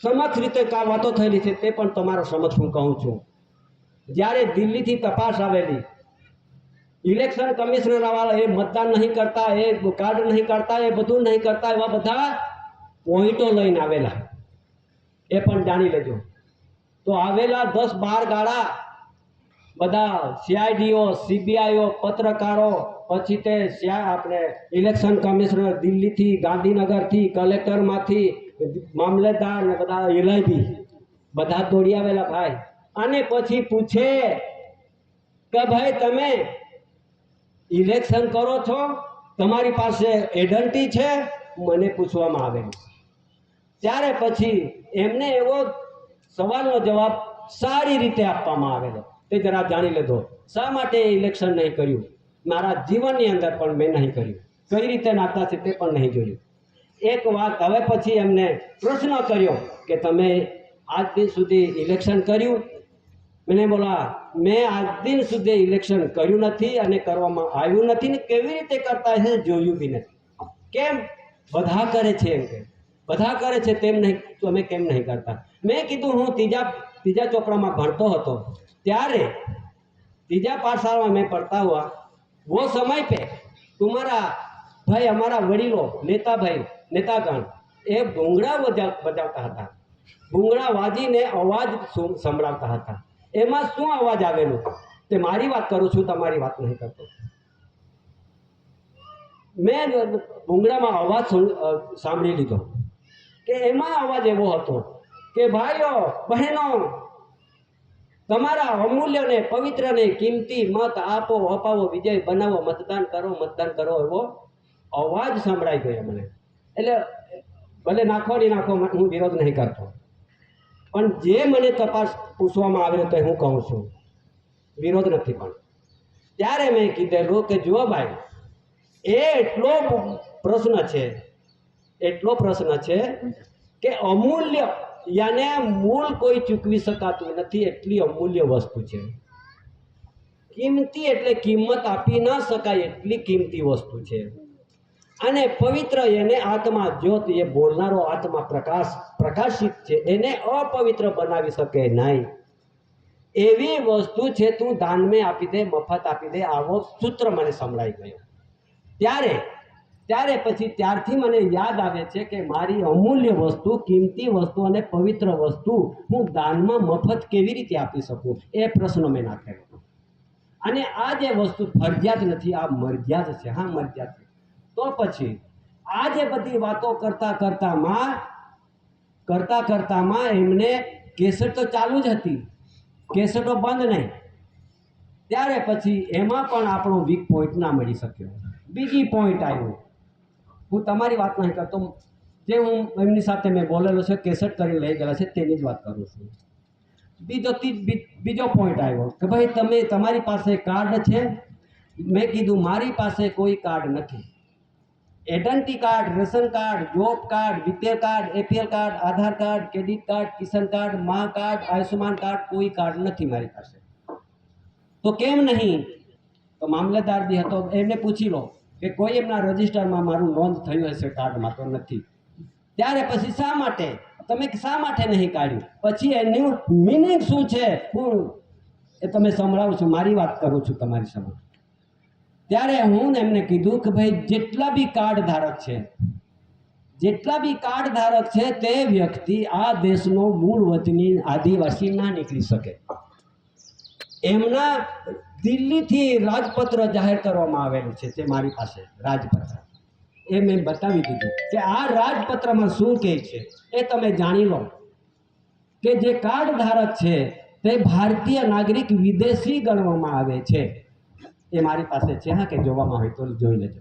સમક્ષ રીતે કા વાતો થયેલી છે તે પણ તમારા સમક્ષ હું કહું છું. જ્યારે દિલ્હીથી તપાસ આવેલી, ઇલેક્શન કમિશનર વાળા એ મતદાન નહીં કરતા, એ કાર્ડ નહીં કાઢતા, એ બધું નહીં કરતા, એવા બધા પોઈન્ટો લઈને આવેલા. એ પણ જાણી લેજો. તો આવેલા 10-12 ગાળા બધા સીઆઈડીઓ, સીબીઆઈઓ, પત્રકારો, પછી તે આપણે ઇલેક્શન કમિશનર દિલ્હીથી, ગાંધીનગરથી, કલેક્ટરમાંથી, મામલેદાર ને બધા એલઆઈબી બધા દોડી આવેલા ભાઈ. અને પછી પૂછે કે ભાઈ તમે ઇલેક્શન કરો છો, તમારી પાસે એડન્ટી છે? મને પૂછવામાં આવેલું. ત્યારે પછી એમને એવો સવાલનો જવાબ સારી રીતે આપવામાં આવેલો. તે જરા જાણી લેજો શા માટે ઇલેક્શન નહીં કર્યું. મારા જીવનની અંદર પણ મેં નહીં કર્યું. કઈ રીતે નાતા છે તે પણ નહીં જોયું. એક વાત હવે પછી એમને પ્રશ્ન કર્યો કે તમે આજ દિન સુધી ઇલેક્શન કર્યું? મને બોલા મેં આજ દિન સુધી ઇલેક્શન કર્યું નથી અને કરવામાં આવ્યું નથી, ને કેવી રીતે કરતા છે જોયું બી નથી. કેમ? બધા કરે છે એમ કે બધા કરે છે તેમ નહીં, તો અમે કેમ નહીં કરતા? મેં કીધું હું ત્રીજા ચોપડામાં ભણતો હતો ત્યારે तीजा पाठशाला में पढ़ता हुआ वो समय पे तुम्हारा भाई हमारा वडीलो नेतागण ए भूंगड़ा बजावता था। भूंगड़ा वाजी ने अवाज संभळावता था। एमां शुं अवाज आवेलो ते मारी बात करूं छूं, तमारी बात नहीं करतो। मैं भूंगड़ा में अवाज सांभळी लीधो के एमां अवाज एवो हतो के भाईओ बहनों तमारा अमूल्य ने पवित्र ने कीमती मत आपो अपावो विजय बनावो मतदान करो एवो अवाज संभळाई गयो मने। एटले भले नाखो नहीं नाखो हूँ विरोध नहीं करतो, पण जे मने तपास पूछवामां आवे तो हूँ कहूँ छूं विरोध नहीं। पण त्यारे मैं कीधेलुं के जुओ भाई एटलो प्रश्न छे के अमूल्य याने मूल कोई चूकवी शकातुं नथी, एटली अमूल्य वस्तु छे। किंमती एटले किंमत आपी न शकाय एटली किंमती वस्तु छे। अने पवित्र एने आत्मा ज्योत ये बोलनारो आत्मा प्रकाशित छे एने अपवित्र बनावी शके नहीं। एवी वस्तु छे तू दान में आपी दे, मफत आपी दे, आवो सूत्र मने संभळाई गयो। त्यारे ત્યારે પછી ત્યારથી મને યાદ આવે છે કે મારી અમૂલ્ય વસ્તુ, કિંમતી વસ્તુ અને પવિત્ર વસ્તુ હું દાનમાં મફત કેવી રીતે આપી શકું, એ પ્રશ્ન મેં નાખેલો. અને આ જે વસ્તુ ફરજિયાત નથી, આ મરજિયાત છે. હા, મરજિયાત છે. તો પછી આ જે બધી વાતો કરતા કરતામાં એમને કેસેટ તો ચાલુ જ હતી, કેસેટો બંધ નહીં. ત્યારે પછી એમાં પણ આપણો વીક પોઈન્ટ ના મળી શક્યો. બીજી પોઈન્ટ આવ્યો, હું તમારી વાત નહીં કરતો, જે હું એમની સાથે મેં બોલેલો છે, કેસેટ કરી લઈ ગયેલા છે, તેની જ વાત કરું છું. બીજો પોઈન્ટ આવ્યો કે ભાઈ તમારી પાસે કાર્ડ છે? મેં કીધું મારી પાસે કોઈ કાર્ડ નથી. Identity card, ration card, job card, BPL card, APL card, Aadhaar card, credit card, Kisan card, Maa card, Ayushman card, કોઈ કાર્ડ નથી મારી પાસે. તો કેમ નહીં? તો મામલતદાર બી હતો, એમને પૂછી લો કે કોઈ એમના રજિસ્ટરમાં મારું નોંધ થયું હશે કાર્ડમાં, તો નથી. ત્યારે પછી શા માટે તમે નહીં કાઢ્યું? પછી એનું મિનિંગ શું છે હું એ તમે સંભળાવું છું, મારી વાત કરું છું તમારી સામે. ત્યારે હું એમને કીધું કે ભાઈ જેટલા બી કાર્ડ ધારક છે તે વ્યક્તિ આ દેશનો મૂળ વતની આદિવાસી ના નીકળી શકે. એમના દિલ્હીથી રાજપત્ર જાહેર કરવામાં આવેલું છે, તે મારી પાસે રાજપત્ર, એ મેં બતાવી દીધું કે આ રાજપત્રમાં શું કહે છે એ તમે જાણી લો. કે જે કાર્ડ ધારક છે તે ભારતીય નાગરિક વિદેશી ગણવામાં આવે છે, એ મારી પાસે છે. હા, કે જોવામાં હોય તો જોઈ લેજો.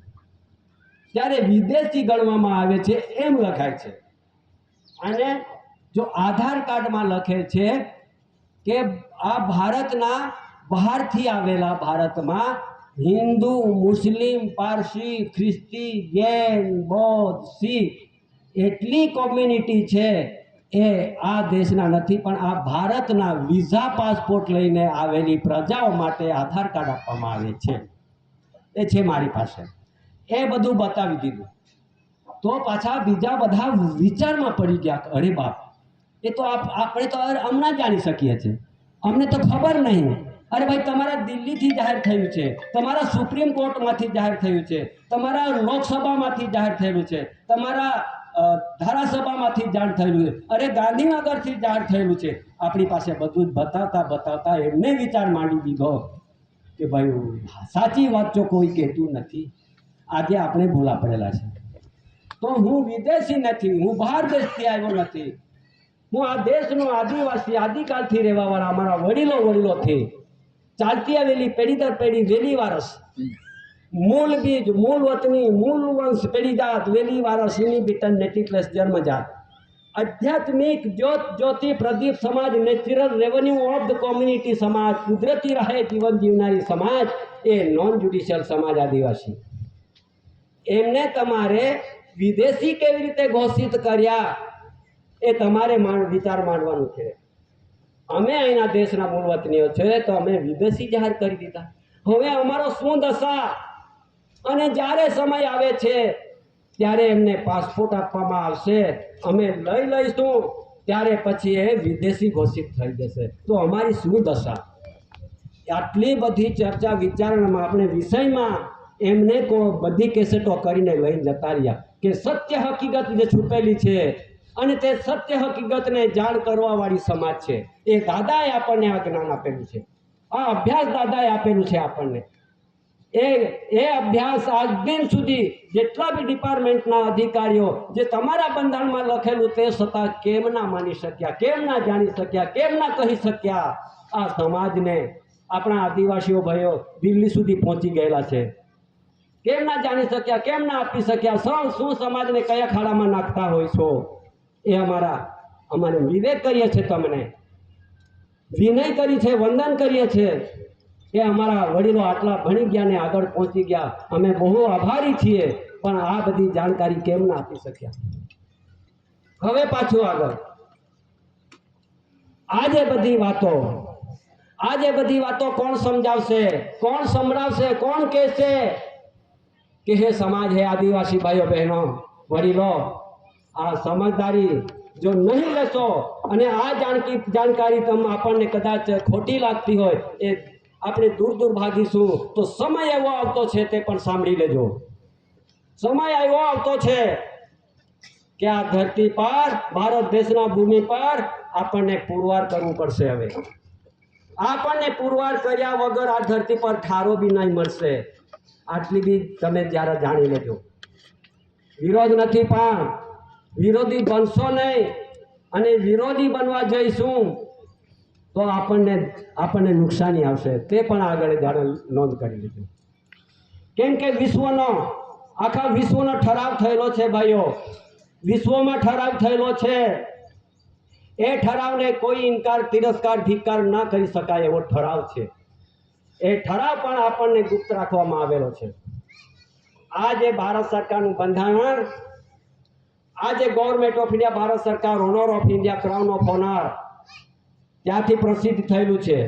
ત્યારે વિદેશી ગણવામાં આવે છે એમ લખાય છે. અને જો આધાર કાર્ડમાં લખે છે કે આ ભારતના બહારથી આવેલા, ભારતમાં હિન્દુ, મુસ્લિમ, પારસી, ખ્રિસ્તી, જૈન, બૌદ્ધ, શીખ એટલી કોમ્યુનિટી છે એ આ દેશના નથી, પણ આ ભારતના વિઝા પાસપોર્ટ લઈને આવેલી પ્રજાઓ માટે આધાર કાર્ડ આપવામાં આવે છે. એ છે મારી પાસે. એ બધું બતાવી દીધું. તો પાછા બીજા બધા વિચારમાં પડી ગયા, અરે બાપ, એ તો આપણે તો હમણાં જાણી શકીએ છીએ, અમને તો ખબર નહીં. અરે ભાઈ, તમારા દિલ્હીથી જાહેર થયું છે, તમારા સુપ્રીમ કોર્ટમાંથી જાહેર થયું છે, તમારા લોકસભામાંથી જાહેર થયેલું છે, તમારા ધારાસભામાંથી જાણ થયેલું છે, અરે ગાંધીનગરથી જાહેર થયેલું છે. આપણી પાસે બધું જ બતાવતા એમને વિચાર માંડી દીધો કે ભાઈ સાચી વાત જો કોઈ કહેતું નથી. આજે આપણે ભૂલા પડેલા છે. તો હું વિદેશી નથી, હું બહાર દેશથી આવ્યો નથી, હું આ દેશનો આદિવાસી, આદિકાળથી રહેવાવાળા અમારા વડીલોથી ચાલતી આવેલી પેઢી દર પેઢી વેલી વારસ, મૂળ બીજ, મૂળ વતની, મૂળ વંશ, પેઢી જાત, વેલી વારસ, ઇની બીટન નેટિવ પ્લેસ જન્મજાત, આધ્યાત્મિક જ્યોતિ પ્રદીપ સમાજ, natural revenue of the community સમાજ, કુદરતી રહે જીવન જીવનારી સમાજ, એ નોન જ્યુડિશિયલ સમાજ આદિવાસી. એમને તમારે વિદેશી કેવી રીતે ઘોષિત કર્યા એ તમારે વિચાર માંડવાનું છે. અમે અહીંના દેશના મૂળ વતનીઓ છે તો અમે વિદેશી જાહેર કરી દીધા. હવે અમારો શું દશા? અને જ્યારે સમય આવે છે ત્યારે એમને પાસપોર્ટ આપવામાં આવશે, અમે લઈ લઈશું, ત્યારે પછી એ વિદેશી ઘોષિત થઈ જશે. તો અમારી શું દશા? આટલી બધી ચર્ચા વિચારણામાં આપણે વિષયમાં એમને બધી કેસેટો કરીને લઈને જતા રહ્યા કે સત્ય હકીકત જે છુપેલી છે અને તે સત્ય હકીકતને જાણ કરવાવાળી સમાજ છે. એ દાદાએ આપણને આ જ્ઞાન આપેલું છે, આ અભ્યાસ દાદાએ આપેલું છે આપણને. એ અભ્યાસ આજ દિન સુધી જેટલા બી ડિપાર્ટમેન્ટના અધિકારીઓ જે તમારા બંધારણમાં લખેલું તે છતાં કેમ ના માની શક્યા, કેમ ના જાણી શક્યા, કેમ ના કહી શક્યા? આ સમાજને આપણા આદિવાસીઓ ભાઈઓ દિલ્હી સુધી પહોંચી ગયેલા છે, કેમ ના જાણી શક્યા, કેમ ના આપી શક્યા? શું સમાજને કયા ખાડામાં નાખતા હોય છો? એ અમારે વિવેક કરીએ છીએ, તમને વિનય કરી છે, વંદન કરીએ છીએ કે અમારા વડીલો આટલા ભણી ગયા ને આગળ પહોંચી ગયા, અમે બહુ આભારી છીએ, પણ આ બધી જાણકારી કેમ ના આપી શક્યા? હવે પાછું આગળ આજે બધી વાતો કોણ સમજાવશે, કોણ સંભળાવશે, કોણ કહેશે કે હે સમાજ, હે આદિવાસી ભાઈઓ બહેનો વડીલો, આ સમજદારી જો નહીં લેશો અને આ જાણકારી આપણને કદાચ ખોટી લાગતી હોય, એ આપણે દૂર ભાગીશું. તો સમય એવો આવતો છે, તે પણ સાંભળી લેજો. સમય આવ્યો આવતો છે કે આ ધરતી પર ભારત દેશના ભૂમિ પર આપણને પુરવાર કરવું પડશે. હવે આપણને પુરવાર કર્યા વગર આ ધરતી પર ઠારો બી નહીં મળશે. આટલી બી તમે જ્યારે જાણી લેજો. વિરોધ નથી, પણ વિરોધી બનશો નહીં. અને વિરોધી બનવા જઈશું તો આપણને નુકસાની આવશે. તે પણ આગળ જાણે નોંધ કરી લીધું. કેમ કે આખા વિશ્વનો ઠરાવ થયેલો છે ભાઈઓ. વિશ્વમાં ઠરાવ થયેલો છે. એ ઠરાવને કોઈ ઇનકાર, તિરસ્કાર, ધિક્કાર ના કરી શકાય એવો ઠરાવ છે. એ ઠરાવ પણ આપણને ગુપ્ત રાખવામાં આવેલો છે. આ જે ભારત સરકારનું બંધારણ, આ જે ગવર્મેન્ટ ઓફ ઇન્ડિયા, ભારત સરકાર honour of India, crown of honour, ત્યાંથી પ્રસિદ્ધ થયેલું છે.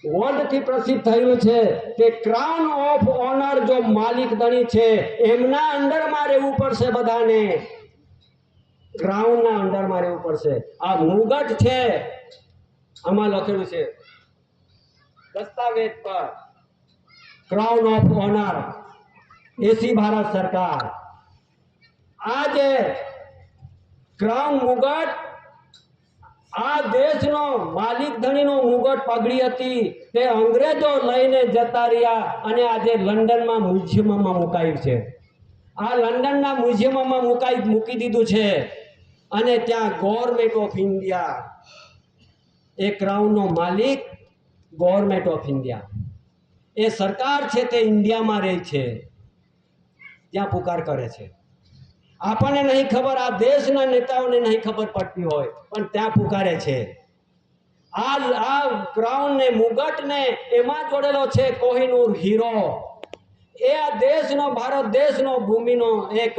વર્લ્ડથી પ્રસિદ્ધ થયેલું છે કે ક્રાઉન ઓફ ઓનર જો માલિક ધણી છે એમના અંડરમાં રહેવું પડશે. બધાને ક્રાઉનના અંડરમાં રહેવું પડશે. આ મુગટ છે, આમાં લખેલું છે દસ્તાવેજ પર, crown of honour, AC Bharat સરકાર. આ જે ક્રાઉન મુગટ, આ દેશનો માલિક ધણીનો મુગટ પગડી હતી, તે અંગ્રેજો લઈને જતા રહ્યા અને આજે લંડનમાં મ્યુઝિયમમાં મુકાયું છે. આ લંડનના મ્યુઝિયમમાં મૂકી દીધું છે. અને ત્યાં ગવર્મેન્ટ ઓફ ઇન્ડિયા, એ ક્રાઉનનો માલિક ગવર્મેન્ટ ઓફ ઇન્ડિયા, એ સરકાર છે તે ઇન્ડિયામાં રહે છે, ત્યાં પુકાર કરે છે. આપણને નહીં ખબર, આ દેશના નેતાઓને નહીં ખબર પડતી હોય, પણ ત્યાં પુકારે છે. આ ક્રાઉનને, મુગટને એમાં જોડેલો છે કોહિનૂર હીરો. એ આ દેશનો, ભારત દેશનો ભૂમિનો એક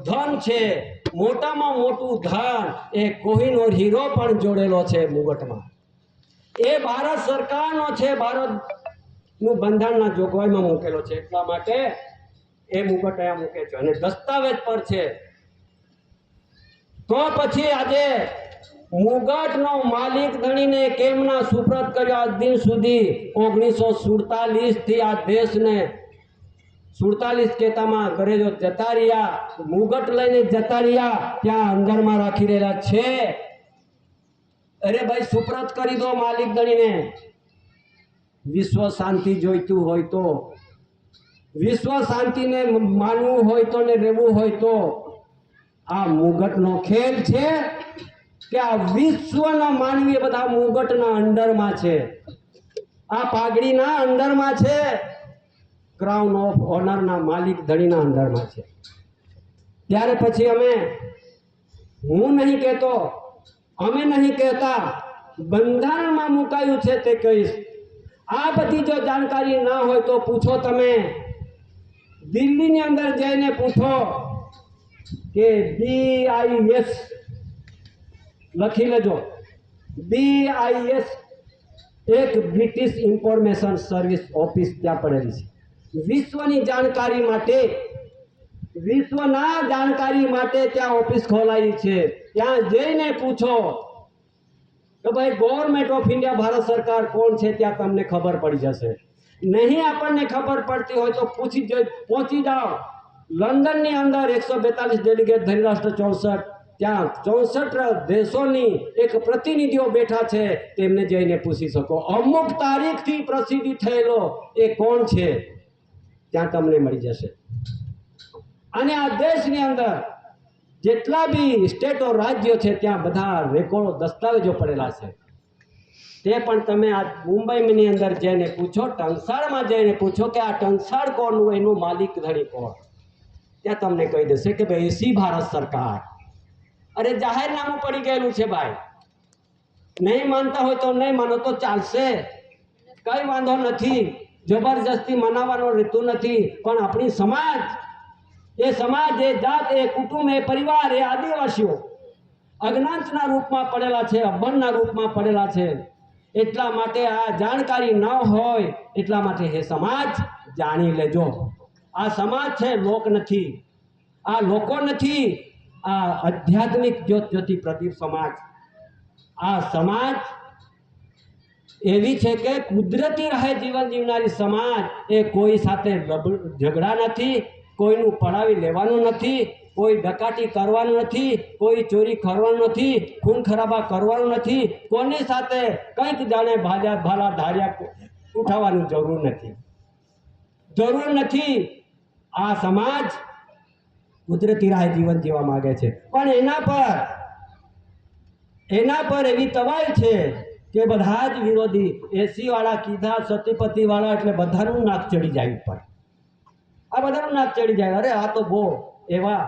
ધન છે. મોટામાં મોટું ધન એ કોહિનૂર હીરો પણ જોડેલો છે મુગટમાં. એ ભારત સરકારનો છે, ભારતનું બંધારણના જોગવાઈમાં મૂકેલો છે. એટલા માટે એ મુગટ અહીંયા મૂકે છે અને દસ્તાવેજ પર છે. તો પછી આજે મુગટનો માલિક ધણીને કેમ ના સુપ્રત કર્યો આજ દિન સુધી? 1947 થી આ દેશને 47 કેતામાં અંગ્રેજો જતા રહ્યા, મુગટ લઈને જતા રહ્યા, ત્યાં અંદરમાં રાખી રહેલા છે. અરે ભાઈ, સુપ્રત કરી દો માલિક ધણીને. વિશ્વ શાંતિ જોઈતું હોય તો, વિશ્વ શાંતિને માનવું હોય તો ને રહેવું હોય તો આ મુગટનો ખેલ છે કે આ વિશ્વના માનવી બધા મુગટના અંડરમાં છે, આ પાઘડીના અંડરમાં છે, ક્રાઉન ઓફ ઓનરના માલિક ધણીના અંડરમાં છે. ત્યારે પછી હું નહીં કહેતો, અમે નહીં કહેતા, બંધારણમાં મુકાયું છે તે કહીશ. આ બધી જો જાણકારી ના હોય તો પૂછો, તમે દિલ્હીની અંદર જઈને પૂછો કે BIS લખી લેજો. BIS એક બ્રિટિશ ઇન્ફોર્મેશન સર્વિસ ઓફિસ ત્યાં પડેલી છે. વિશ્વની જાણકારી માટે, વિશ્વના જાણકારી માટે ત્યાં ઓફિસ ખોલાવી છે. ત્યાં જઈને પૂછો તો ભાઈ ગવર્મેન્ટ ઓફ ઇન્ડિયા, ભારત સરકાર કોણ છે, ત્યાં તમને ખબર પડી જશે. નહીં આપણને ખબર પડતી હોય તો પહોંચી જાઓ. લંડનની અંદર 142 ડેલિગેટ ધરીરાષ્ટ્ર 64, ત્યાં 64 દેશોની એક પ્રતિનિધિઓ બેઠા છે. તેમને જઈને પૂછી શકો અમુક તારીખથી પ્રસિદ્ધિ થયેલો એ કોણ છે, ત્યાં તમને મળી જશે. અને આ દેશની અંદર જેટલા બી સ્ટેટો, રાજ્યો છે, ત્યાં બધા રેકોર્ડો, દસ્તાવેજો પડેલા છે. તે પણ તમે આ મુંબઈની અંદર જઈને પૂછો, ટંકસાળમાં જઈને પૂછો કે આ ટંકસાળ કોનું, એનું માલિક ધણી કોણ, ત્યાં તમને કહી દેશે કે ભાઈ એસી ભારત સરકાર. અરે જાહેરનામું પડી ગયેલું છે ભાઈ. નહીં માનતા હોય તો નહીં માનો તો ચાલશે, કઈ વાંધો નથી. જબરજસ્તી મનાવવાનું રહેતું નથી. પણ આપણી સમાજ, એ સમાજ, એ જાત, એ કુટુંબ, એ પરિવાર, એ આદિવાસીઓ અજ્ઞાનના રૂપમાં પડેલા છે, અભણના રૂપમાં પડેલા છે. એટલા માટે આ જાણકારી ન હોય, એટલા માટે હે સમાજ જાણી લેજો. આ સમાજ છે, લોક નથી, આ લોકો નથી, આ આધ્યાત્મિક જ્યોતિ પ્રદીપ સમાજ. આ સમાજ એવી છે કે કુદરતી રહે જીવન જીવનારી સમાજ. એ કોઈ સાથે ઝઘડા નથી, કોઈનું પડાવી લેવાનું નથી, કોઈ ડકાટી કરવાનું નથી, કોઈ ચોરી કરવાનું નથી, ખૂન ખરાબા કરવાનું નથી, કોની સાથે કંઈક જાણે ભાલા ધાર્યા ઉઠાવવાની જરૂર નથી. આ સમાજ કુદરતી રાહે જીવન જીવવા માંગે છે, પણ એના પર એવી તવાઈ છે કે બધા જ વિરોધી એસી વાળા કીધા, સતીપતિ વાળા એટલે બધાનું નાક ચડી જાય ઉપર. આ બધાનું નાક ચડી જાય. અરે આ તો બહુ એવા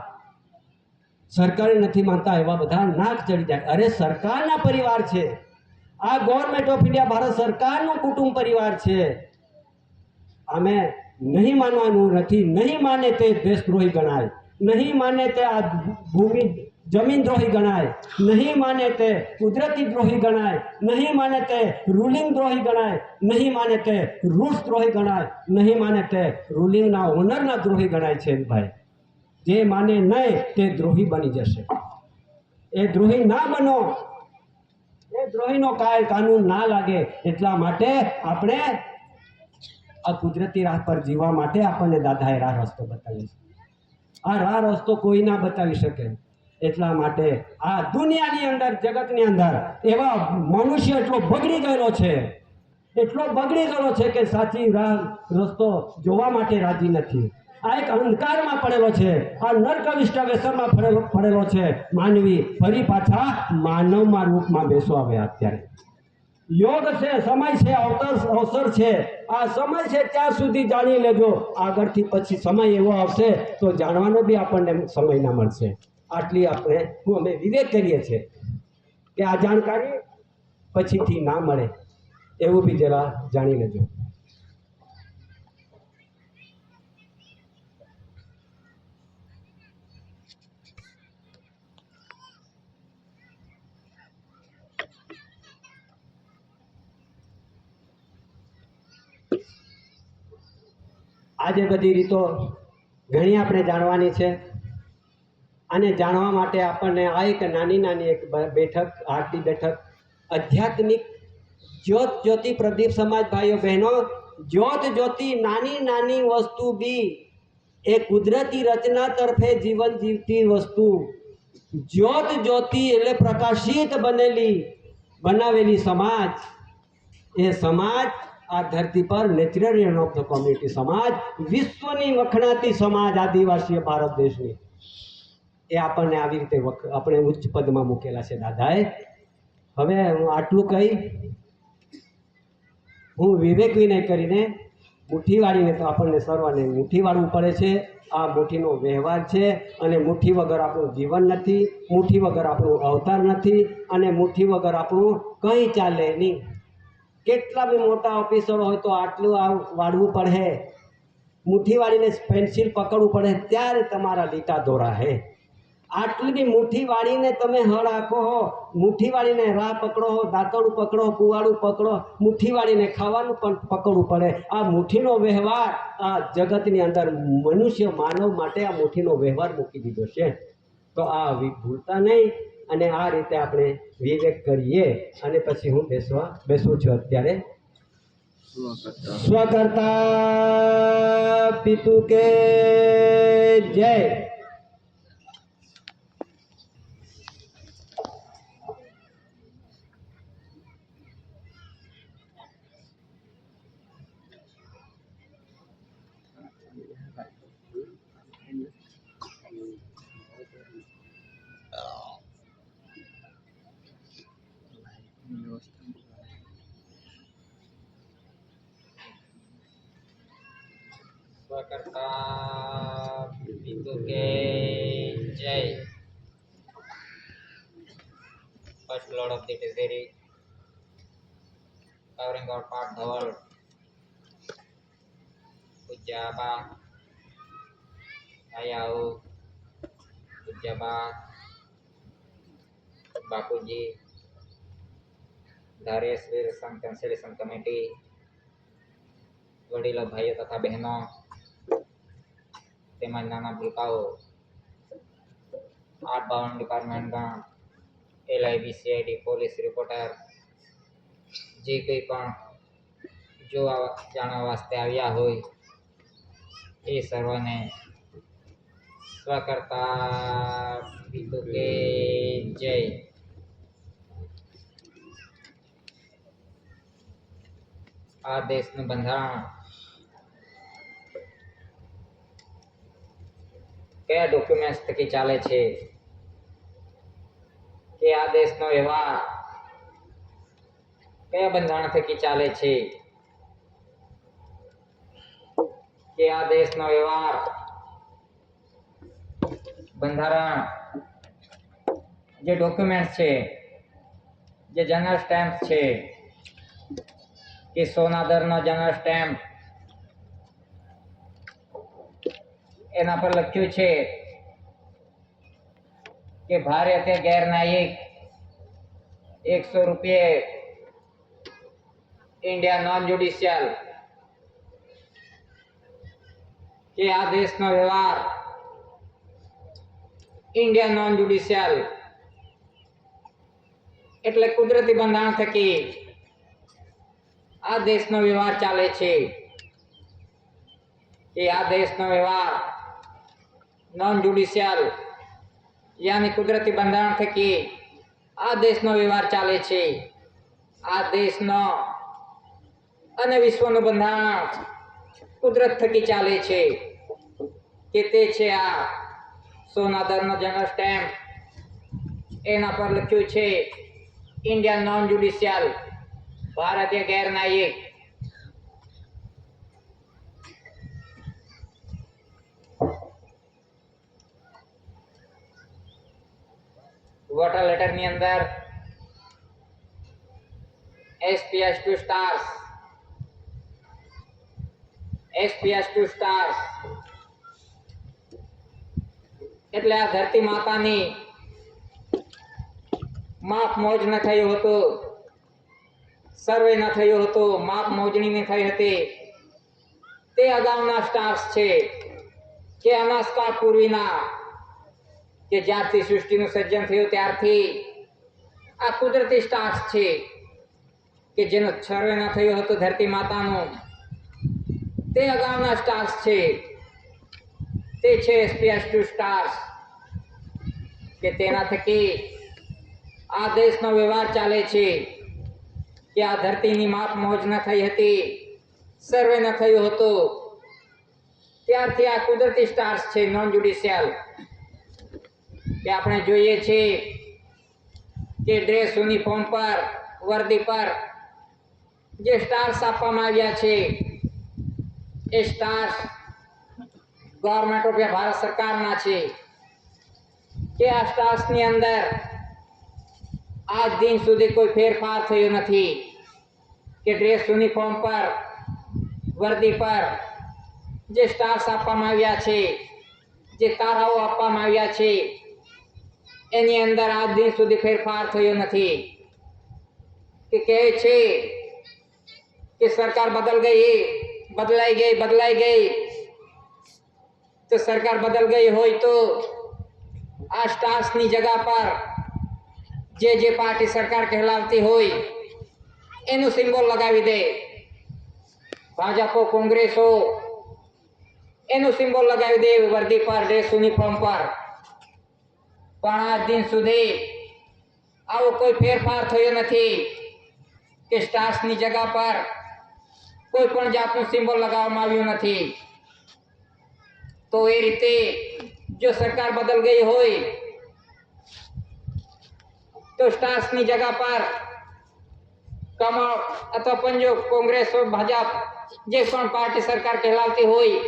સરકારે નથી માનતા, એવા બધા નાક ચડી જાય. અરે સરકારના પરિવાર છે આ, ગવર્મેન્ટ ઓફ ઇન્ડિયા ભારત સરકારનું કુટુંબ પરિવાર છે. અમે નહીં માનવાનું નથી. નહીં માને તે દેશદ્રોહી ગણાય, નહીં માને તે આ ભૂમિ જમીન દ્રોહી ગણાય, નહીં માને તે કુદરતી દ્રોહી ગણાય, નહીં માને તે રૂલિંગ દ્રોહી ગણાય, નહીં માને તે રૂલ્સ દ્રોહી ગણાય, નહીં માને તે રૂલિંગના ઓનરના દ્રોહી ગણાય છે. ભાઈ, જે માને નહીં તે દ્રોહી બની જશે. એ દ્રોહી ના બનો, એ દ્રોહીનો કાનૂન ના લાગે. એટલા માટે આપણે આ કુદરતી રાહ પર જીવવા માટે આપણને દાદાએ રાહ રસ્તો બતાવ્યો છે. આ રાહ રસ્તો કોઈ ના બતાવી શકે. એટલા માટે આ દુનિયાની અંદર, જગતની અંદર એવા મનુષ્ય એટલો બગડી ગયેલો છે કે સાચી રાહ રસ્તો જોવા માટે રાજી નથી. આ એક અંધકારમાં પડેલો છે, આ નર્કવિષ્ટ વ્યસનમાં પડેલો છે માનવી. ફરી પાછા માનવમાં રૂપમાં બેસવા આવ્યા. અત્યારે યોગ છે, સમય છે, અવસર છે. આ સમય છે ત્યાં સુધી જાણી લેજો. આગળથી પછી સમય એવો આવશે તો જાણવાનો બી આપણને સમય ના મળશે. આટલી અમે વિવેક કરીએ છીએ કે આ જાણકારી પછીથી ના મળે, એવું બી જરા જાણી લેજો. આજે બધી રીતો ઘણી આપણે જાણવાની છે, અને જાણવા માટે આપણને આ એક નાની એક બેઠક, આરતી બેઠક, આધ્યાત્મિક જ્યોતિ પ્રદીપ સમાજ ભાઈઓ બહેનો, જ્યોતિ નાની વસ્તુ બી એ કુદરતી રચના તરફે જીવન જીવતી વસ્તુ. જ્યોતિ એટલે પ્રકાશિત બનાવેલી સમાજ. એ સમાજ આ ધરતી પર નેચરલ ઓફ ધ કોમ્યુનિટી સમાજ, વિશ્વની વખણાતી સમાજ આદિવાસી ભારત દેશની, એ આપણને આવી રીતે આપણે ઉચ્ચ પદમાં મૂકેલા છે દાદાએ. હવે હું આટલું કહી, હું વિવેક વિનય કરીને મુઠ્ઠી વાળીને તો આપણને સર્વને મુઠ્ઠી વાળવું પડે છે. આ મુઠ્ઠીનો વ્યવહાર છે, અને મુઠ્ઠી વગર આપણું જીવન નથી, મુઠ્ઠી વગર આપણું અવતાર નથી, અને મુઠ્ઠી વગર આપણું કંઈ ચાલે નહીં. કેટલા બી મોટા ઓફિસરો હોય તો આટલું વાળવું પડે, મુઠ્ઠી વાળીને પેન્સિલ પકડવું પડે ત્યારે તમારા લીટા દોરાહે. આટલી બી મુઠ્ઠી વાળીને તમે હળ આખો હો, મુઠ્ઠી વાળીને રાહ પકડો હો, દાંતરડું પકડો, કુવાડું પકડો, મુઠ્ઠી વાળીને ખાવાનું પણ પકડવું પડે. આ મુઠ્ઠીનો વ્યવહાર આ જગતની અંદર મનુષ્ય માનવ માટે આ મુઠ્ઠીનો વ્યવહાર મૂકી દીધો છે. તો આ ભૂલતા નહીં, અને આ રીતે આપણે વિવેક કરીએ. અને પછી હું બેસું છું અત્યારે. સ્વકર્તા પિતુ કે જય. સ્વકર્તા પિતુ કે જય. First Lord of the Treasury, covering our part the world, Pujaba, Ayau, Pujaba, Bapuji, Darius Vir Sankt Celebration Committee, વડીલો ભાઈઓ તથા બહેનો, તેમજ નાના ભૂલકાઓ, 852 ડિપાર્ટમેન્ટના LIB, CID, પોલીસ રિપોર્ટર, જે કંઈ પણ જોવા જાણવા વાસ્તે આવ્યા હોય એ સર્વને સ્વકર્તા પિતુ કે જય. આ દેશનું બંધારણ કયા ડોક્યુમેન્ટ્સ થકી ચાલે છે, કે આ દેશનો વ્યવહાર કયા બંધારણ થકી ચાલે છે, કે આ દેશનો વ્યવહાર બંધારણ જે ડોક્યુમેન્ટ છે, જે જનરલ સ્ટેમ્પ છે, કે સોનાદરનો જનરલ સ્ટેમ્પ એના પર લખ્યું છે કે ભારતીય ગેર ન્યાયિક 100 રૂપિયે, ઇન્ડિયા નોન જ્યુડિશિયલ, કે આ દેશનો વ્યવહાર ઇન્ડિયા નોન જ્યુડિશિયલ એટલે કુદરતી બંધારણ થકી આ દેશનો વ્યવહાર ચાલે છે, કે આ દેશનો વ્યવહાર નોન જ્યુડિશિયલ યાની કુદરતી બંધારણ થકી આ દેશનો વ્યવહાર ચાલે છે. આ દેશનો અને વિશ્વનું બંધારણ કુદરત થકી ચાલે છે, કે તે છે આ સોનાદરનો જનરલ સ્ટેમ્પ. એના પર લખ્યું છે ઇન્ડિયન નોન જ્યુડિશિયલ, ભારતીય ગેર ન્યાયિક. વોટર લેટર ની અંદર SPS2 સ્ટાર્સ, SPS2 સ્ટાર્સ એટલે આ ધરતી માતાની માપ મોજ ન થયું હતું, સર્વે ન થયું હતું, માપ મોજણી ન થઈ હતી. તે અગાઉના સ્ટાર્સ છે, કે અનાજકાળ પૂર્વીના, કે જ્યારથી સૃષ્ટિનું સર્જન થયું ત્યારથી આ કુદરતી સ્ટાર્સ છે, કે જેનો સર્વે ન થયો હતો ધરતી માતાનું. તે અગાઉના સ્ટાર્સ છે, તે છે SPS2 સ્ટાર્સ, કે તેના થકી આ દેશનો વ્યવહાર ચાલે છે, કે આ ધરતીની માપ મોજ ન થઈ હતી, સર્વે ન થયું હતું, ત્યારથી આ કુદરતી સ્ટાર્સ છે નોન જ્યુડિશિયલ. કે આપણે જોઈએ છીએ કે ડ્રેસ યુનિફોર્મ પર, વર્દી પર જે સ્ટાર્સ આપવામાં આવ્યા છે એ સ્ટાર્સ ગવર્મેન્ટ ઓફ ભારત સરકારના છે, કે આ સ્ટાર્સની અંદર આજ દિન સુધી કોઈ ફેરફાર થયો નથી. કે ડ્રેસ યુનિફોર્મ પર, વર્દી પર જે સ્ટાર્સ આપવામાં આવ્યા છે, જે તારાઓ આપવામાં આવ્યા છે, એની અંદર આજ દિન સુધી ફેરફાર થયો નથી. કે કહે છે કે સરકાર બદલાઈ ગઈ તો સરકાર બદલ ગઈ હોય તો આ સ્ટાર્સની જગા પર જે પાર્ટી સરકાર કહેલાવતી હોય એનું સિમ્બોલ લગાવી દે. ભાજપ હો, કોંગ્રેસ હો, એનું સિમ્બોલ લગાવી દે વર્દી પર, ડ્રેસ યુનિફોર્મ પર. પણ આજ દિન સુધી આવો કોઈ ફેરફાર થયો નથી કે સ્ટાર્સની જગા પર કોઈ પણ જાતનું સિમ્બોલ લગાવવામાં આવ્યું નથી. તો એ રીતે જો સરકાર બદલ ગઈ હોય તો સ્ટાર્સની જગા પર કમળ અથવા પંજો, કોંગ્રેસ હોય, ભાજપ, જે પણ પાર્ટી સરકાર કહેલાવતી હોય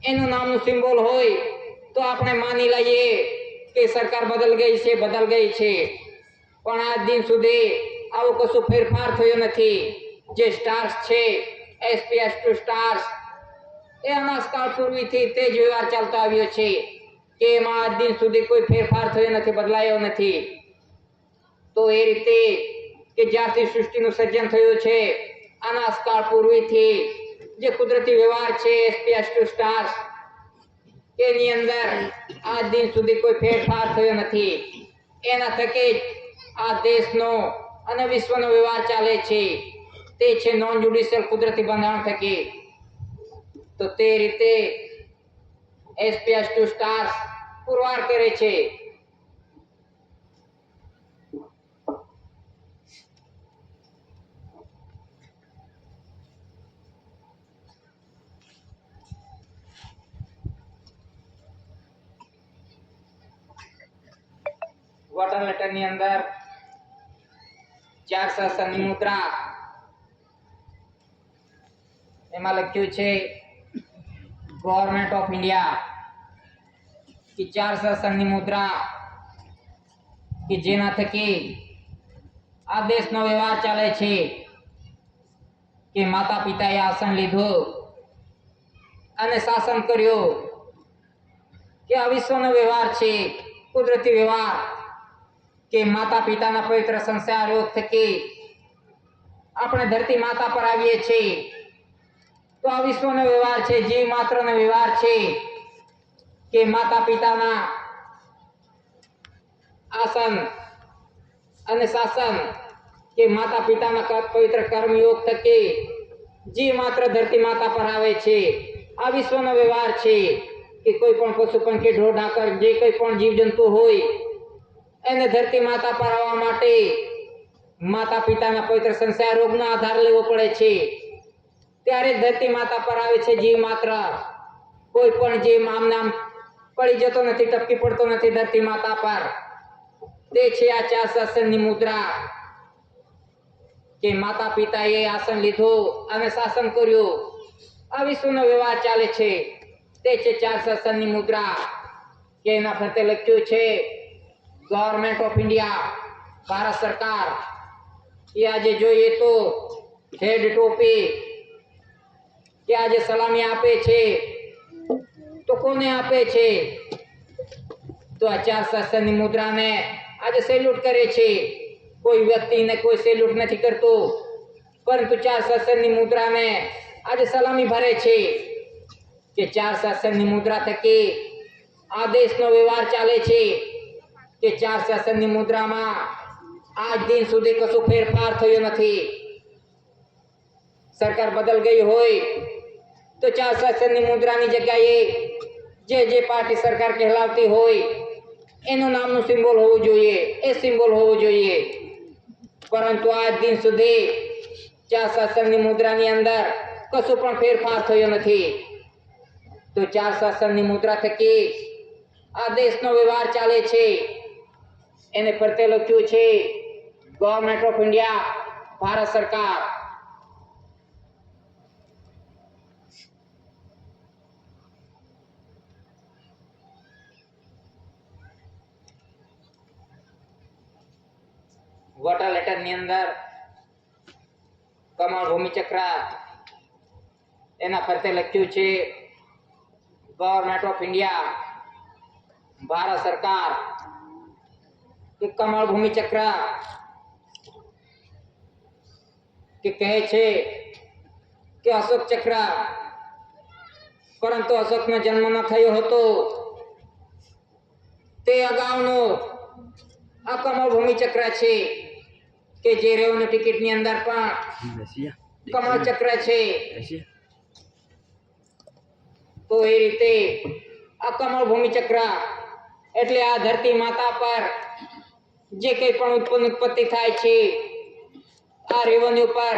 એનું નામનું સિમ્બોલ હોય તો આપણે માની લઈએ કે સરકાર બદલ ગઈ છે. પણ આજ દિન સુધી આવો કશું ફેરફાર થયો નથી. જે સ્ટાર્સ છે SPS2 સ્ટાર્સ એ અનાજકાળ પૂર્વીથી તે જ વ્યવહાર ચાલતો આવ્યો છે, કે એમાં આજ દિન સુધી કોઈ ફેરફાર થયો નથી, બદલાયો નથી. તો એ રીતે કે જ્યારથી સૃષ્ટિનું સર્જન થયું છે અનાજકાળ પૂર્વીથી જે કુદરતી વ્યવહાર છે SPS2 સ્ટાર્સ, એની અંદર આજ દિન સુધી કોઈ ફેરફાર થયો નથી. એના થકી જ આ દેશનો અને વિશ્વનો વ્યવહાર ચાલે છે, તે છે નોન જ્યુડિશિયલ કુદરતી બંધારણ થકી. તો તે રીતે SPS2 સ્ટાર્સ પુરવાર કરે છે. વોટર લેટર ની અંદર 4 શાસનની મુદ્રા એમાં લખ્યું છે ગવર્નમેન્ટ ઓફ ઇન્ડિયા કે 4 શાસનની મુદ્રા કે જેના થકી આ દેશનો વ્યવહાર ચાલે છે કે માતા પિતાએ આસન લીધું અને શાસન કર્યું કે આ વિશ્વનો વ્યવહાર છે, કુદરતી વ્યવહાર કે માતા પિતાના પવિત્ર સંસ્કાર યોગ થકી આપણે ધરતી માતા પર આવીએ છીએ. તો આ વિશ્વનો વ્યવહાર છે, જીવ માત્રનો વ્યવહાર છે કે માતા પિતાના આસન અને શાસન કે માતા પિતાના પવિત્ર કર્મયોગ થકી જીવ માત્ર ધરતી માતા પર આવે છે. આ વિશ્વનો વ્યવહાર છે કે કોઈ પણ પશુ પંખી ઢોર ઢાંકર જે કોઈ પણ જીવ જંતુ હોય એને ધરતી માતા પર આવવા માટે માતા પિતાના પવિત્ર સંસ્કાર રોગનો આધાર લેવો પડે છે. ત્યારે ધરતી માતા પર આવે છે જીવ માત્ર. કોઈ પણ જીવ આમ નામ પડી જતો નથી, ટપકી પડતો નથી ધરતી માતા પર. તે છે આ 4 શાસનની મુદ્રા કે માતા પિતાએ આસન લીધું અને શાસન કર્યું. આ વિશ્વનો વ્યવહાર ચાલે છે. તે છે 4 શાસનની મુદ્રા કે એના ફરતે લખ્યું છે ગવર્નમેન્ટ ઓફ ઇન્ડિયા, ભારત સરકાર. એ આજે જોઈએ તો હેડ ટોપી કે આજે સલામી આપે છે તો કોને આપે છે? તો આ 4 શાસનની મુદ્રાને આજે સેલ્યુટ કરે છે. કોઈ વ્યક્તિને કોઈ સેલ્યુટ નથી કરતો, પરંતુ 4 શાસનની મુદ્રાને આજે સલામી ભરે છે કે 4 શાસનની મુદ્રા થકી આ દેશનો વ્યવહાર ચાલે છે કે 4 શાસનની મુદ્રામાં આજ દિન સુધી કશું ફેરફાર થયો નથી. સરકાર બદલ ગઈ હોય તો 4 શાસનની મુદ્રાની જગ્યાએ જે પાર્ટી સરકાર કહેલાવતી હોય એનું નામનું સિમ્બોલ હોવું જોઈએ, એ સિમ્બોલ હોવું જોઈએ. પરંતુ આજ દિન સુધી 4 શાસનની મુદ્રાની અંદર કશું પણ ફેરફાર થયો નથી. તો 4 શાસનની મુદ્રા થકી આ દેશનો વ્યવહાર ચાલે છે. એને ફરતે લખ્યું છે ગવર્નમેન્ટ ઓફ ઇન્ડિયા, ભારત સરકાર. વોટર લેટર ની અંદર કમળ ભૂમિ ચક્ર એના ફરતે લખ્યું છે ગવર્નમેન્ટ ઓફ ઇન્ડિયા, ભારત સરકાર. કે કમળ ભૂમિ ચક્ર કે કહે છે કે અશોક ચક્ર, પરંતુ અશોકનો જન્મ ન થયો હતો તે અગાઉનો આ કમળ ભૂમિ ચક્ર છે કે જે રેવન્યુ ટિકિટની અંદર પણ કમળ ચક્ર છે. તો એ રીતે આ કમળ ભૂમિ ચક્ર એટલે આ ધરતી માતા પર જે કંઈ પણ ઉત્પત્તિ થાય છે, આ રેવન્યુ પર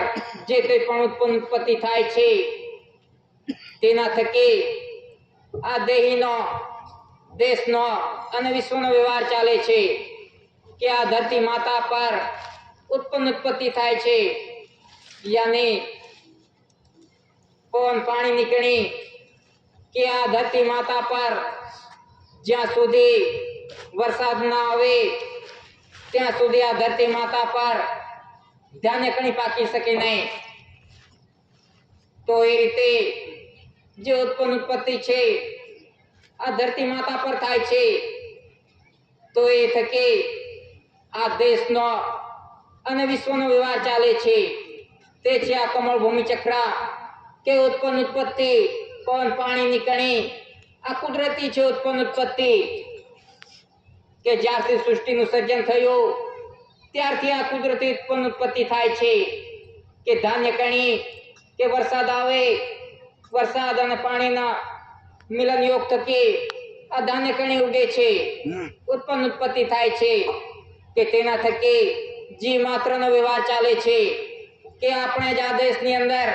જે કંઈ પણ ઉત્પત્તિ થાય છે તેના થકી આ દેહીનો, દેશનો અને વિશ્વનો વ્યવહાર ચાલે છે કે આ ધરતી માતા પર ઉત્પત્તિ થાય છે. યાની પવન પાણી નીકળી કે આ ધરતી માતા પર જ્યાં સુધી વરસાદ ના આવે ત્યાં સુધી આ ધરતી માતા પર ધાન્ય કણી પાકી શકે નહીં. તો એ રીતે જે ઉત્પત્તિ છે આ ધરતી માતા પર થાય છે. તો એ થકી આ દેશનો અને વિશ્વનો વ્યવહાર ચાલે છે. તે છે આ કમળ ભૂમિ ચક્ર કે ઉત્પત્તિ, પવન પાણીની કણી આ કુદરતી છે ઉત્પત્તિ કે જ્યારથી સૃષ્ટિનું સર્જન થયું ત્યારથી આ કુદરતી ઉત્પત્તિ થાય છે કે ધાન્ય કણી કે વરસાદ આવે, વરસાદ અને પાણીના મિલન યોગ થકી આ ધાન્ય કણી ઉગે છે, ઉત્પત્તિ થાય છે કે તેના થકી જીવ માત્રનો વ્યવહાર ચાલે છે કે આપણે જ આ દેશની અંદર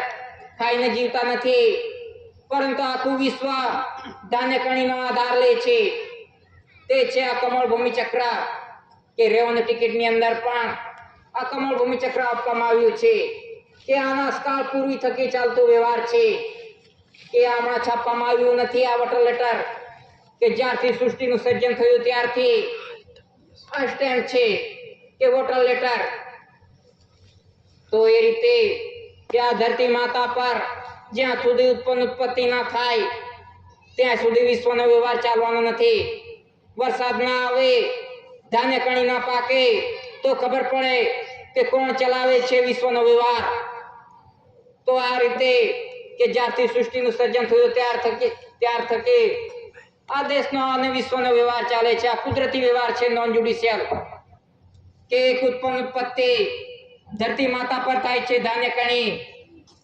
ખાઈને જીવતા નથી, પરંતુ આખું વિશ્વ ધાન્ય કણીનો આધાર લે છે. તે છે આ કમળ ભૂમિ ચક્ર કે રેવન્યુ ટિકિટની અંદર પણ આ કમળ ભૂમિ ચક્ર આપવામાં આવ્યું છે કે અનાજકાળ પૂર્વી થકી ચાલતો વ્યવહાર છે કે હમણાં છાપવામાં આવ્યું નથી. આ વોટર લેટર કે જ્યારથી સૃષ્ટિનું સર્જન થયું ત્યારથી આ સ્ટેમ્પ છે કે વોટર લેટર. તો એ રીતે કે આ ધરતી માતા પર જ્યાં સુધી ઉત્પત્તિ ના થાય ત્યાં સુધી વિશ્વનો વ્યવહાર ચાલવાનો નથી. વરસાદ ના આવે, ધાન્ય કણી ના પાકે તો ખબર પડે કે કોણ ચલાવે છે વિશ્વનો વ્યવહાર. તો આ રીતે કે જ્યારથી સૃષ્ટિનું સર્જન થયું ત્યાર થકી આ દેશનો અને વિશ્વનો વ્યવહાર ચાલે છે. આ કુદરતી વ્યવહાર છે, નોન જ્યુડિશિયલ, કે એક ઉત્પત્તિ ધરતી માતા પર થાય છે ધાન્ય કણી,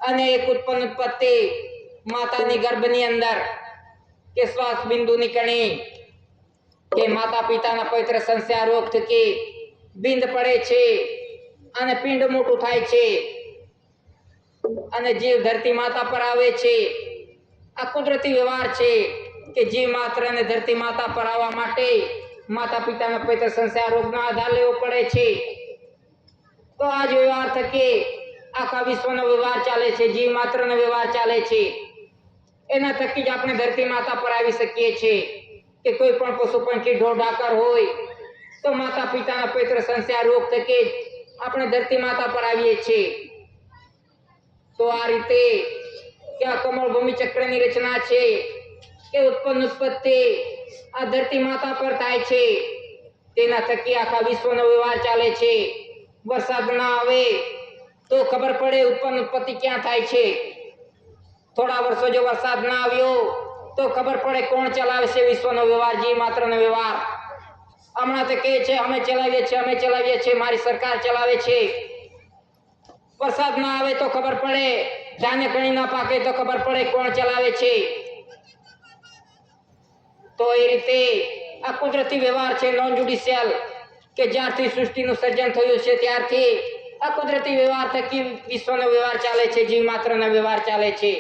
અને એક ઉત્પત્તિ માતાની ગર્ભની અંદર કે શ્વાસ બિંદુની કણી કે માતા પિતાના પવિત્ર સંસ્કાર રોગ થકી બિંદ પડે છે અને પિંડ મોટું થાય છે અને જીવ ધરતી માતા પર આવે છે. આ કુદરતી વ્યવહાર છે કે જીવ માત્ર અને ધરતી માતા પર આવવા માટે માતા પિતાના પવિત્ર સંસ્કાર રોગનો આધાર લેવો પડે છે. તો આ જ વ્યવહાર થકી આખા વિશ્વનો વ્યવહાર ચાલે છે, જીવ માત્રનો વ્યવહાર ચાલે છે. એના થકી જ આપણે ધરતી માતા પર આવી શકીએ છીએ કે કોઈ પણ પશુ પંખી ઢોર ઢાકર હોય તો માતા પિતાના પવિત્ર સંસ્કાર રોગ થકી આપણે ધરતી માતા પર આવીએ છીએ. તો આ રીતે કે આ કમળ ભૂમિ ચક્રની રચના છે કે ઉત્પત્તિ આ ધરતી માતા પર થાય છે. તેના થકી આખા વિશ્વનો વ્યવહાર ચાલે છે. વરસાદ ના આવે તો ખબર પડે ઉત્પત્તિ ક્યાં થાય છે. થોડા વર્ષો જો વરસાદ ના આવ્યો તો ખબર પડે કોણ ચલાવે છે વિશ્વનો વ્યવહાર, જીવ માત્રનો વ્યવહાર. હમણાં તો કહે છે અમે ચલાવીએ છીએ, મારી સરકાર ચલાવે છે. વરસાદ ના આવે તો ખબર પડે, ધાન્ય કણી ના પાકે તો ખબર પડે કોણ ચલાવે છે. તો એ રીતે આ કુદરતી વ્યવહાર છે, નોન જ્યુડિશિયલ, કે જ્યારથી સૃષ્ટિનું સર્જન થયું છે ત્યારથી આ કુદરતી વ્યવહાર થકી વિશ્વનો વ્યવહાર ચાલે છે, જીવ માત્રનો વ્યવહાર ચાલે છે.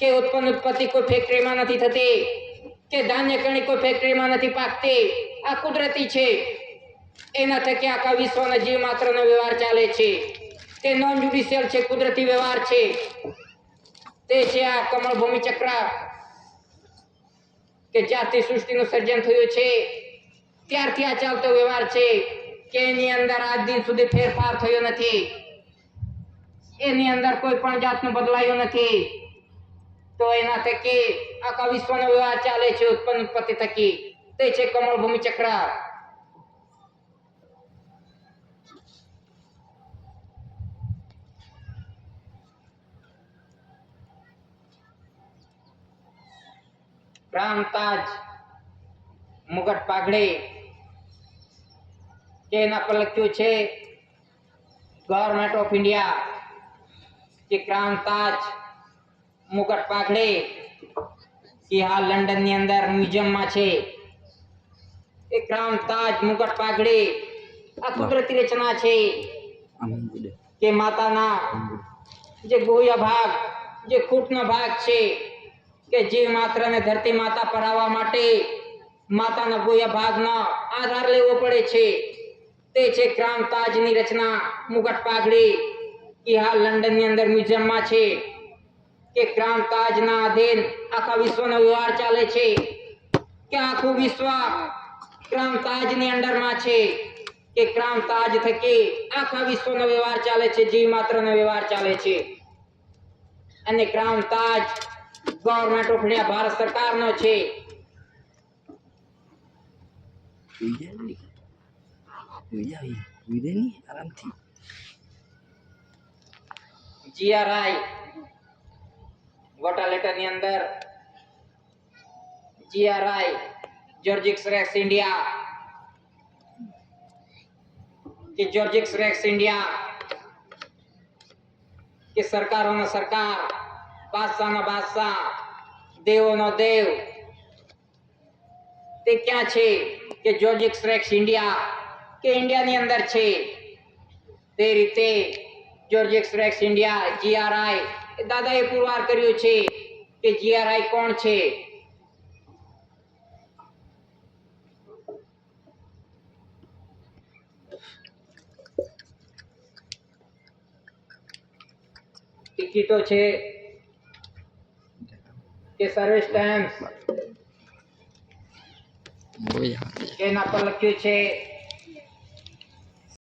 કે ઉત્પત્તિ કોઈ ફેક્ટરીમાં નથી થતી, કે ધાન્ય કણી કોઈ ફેક્ટરીમાં નથી પાકતી. આ કુદરતી છે. એના થકી આખા વિશ્વના જીવ માત્રનો વ્યવહાર ચાલે છે. તે નોન જ્યુડિશિયલ છે, કુદરતી વ્યવહાર છે. તે છે આ કમળ ભૂમિ ચક્ર કે જ્યારથી સૃષ્ટિનું સર્જન થયું છે ત્યારથી આ ચાલતો વ્યવહાર છે કે એની અંદર આજ દિન સુધી ફેરફાર થયો નથી, એની અંદર કોઈ પણ જાતનું બદલાયું નથી. તો એના થકી આખા વિશ્વનો વ્યવહાર ચાલે છે ઉત્પત્તિ થકી. તે છે કમળ ભૂમિ ચક્ર. ક્રાંતાજ મુગટ પાઘડે કે એના પર લખ્યું છે ગવર્મેન્ટ ઓફ ઇન્ડિયા કે ક્રાંતાજ મુગટ પાઘડે કે હાલ લંડન ની અંદર મ્યુઝિયમમાં છે. એ ક્રાંતાજ મુગટ પાઘડે આ કુદરતી રચના છે કે માતાના જે ગોહ્ય ભાગ, જે કૂટનો ભાગ છે કે જીવ માત્ર ને ધરતી માતા પર આવવા માટે માતાના ગોહ્ય ભાગનો આધાર લેવો પડે છે. તે છે ક્રાંતાજની રચના મુગટ પાઘડી કે હાલ લંડન ની અંદર મ્યુઝિયમમાં છે. કે ક્રાંતાજના અધીન આખા વિશ્વનો વ્યવહાર ચાલે છે કે આખું વિશ્વ ક્રાંતાજની અંડરમાં છે કે ક્રાંતાજ થકી આખા વિશ્વનો વ્યવહાર ચાલે છે, જીવ માત્રનો વ્યવહાર ચાલે છે. અને ક્રાંતાજ ગવર્મેન્ટ ઓફ ઇન્ડિયા ભારત સરકારનો છે. GRI વોટર લેટર ની અંદર GRI જોર્જિક્સ રેક્સ ઇન્ડિયા કે જોર્જિક્સ રેક્સ ઇન્ડિયા કે સરકારોનો સરકાર, બાદશાહનો બાદશાહ, દેવોનો દેવ તે ક્યાં છે કે જોર્જિક્સ રેક્સ ઇન્ડિયા કે ઇન્ડિયાની અંદર છે. તે રીતે જોર્જિક્સ રેક્સ ઇન્ડિયા જીઆરઆઈ દાદાએ પુરવાર કર્યું છે કે જીઆરઆઈ કોણ છે. ટિકિટો છે કે સર્વિસ સ્ટેમ્પ એના પર લખ્યું છે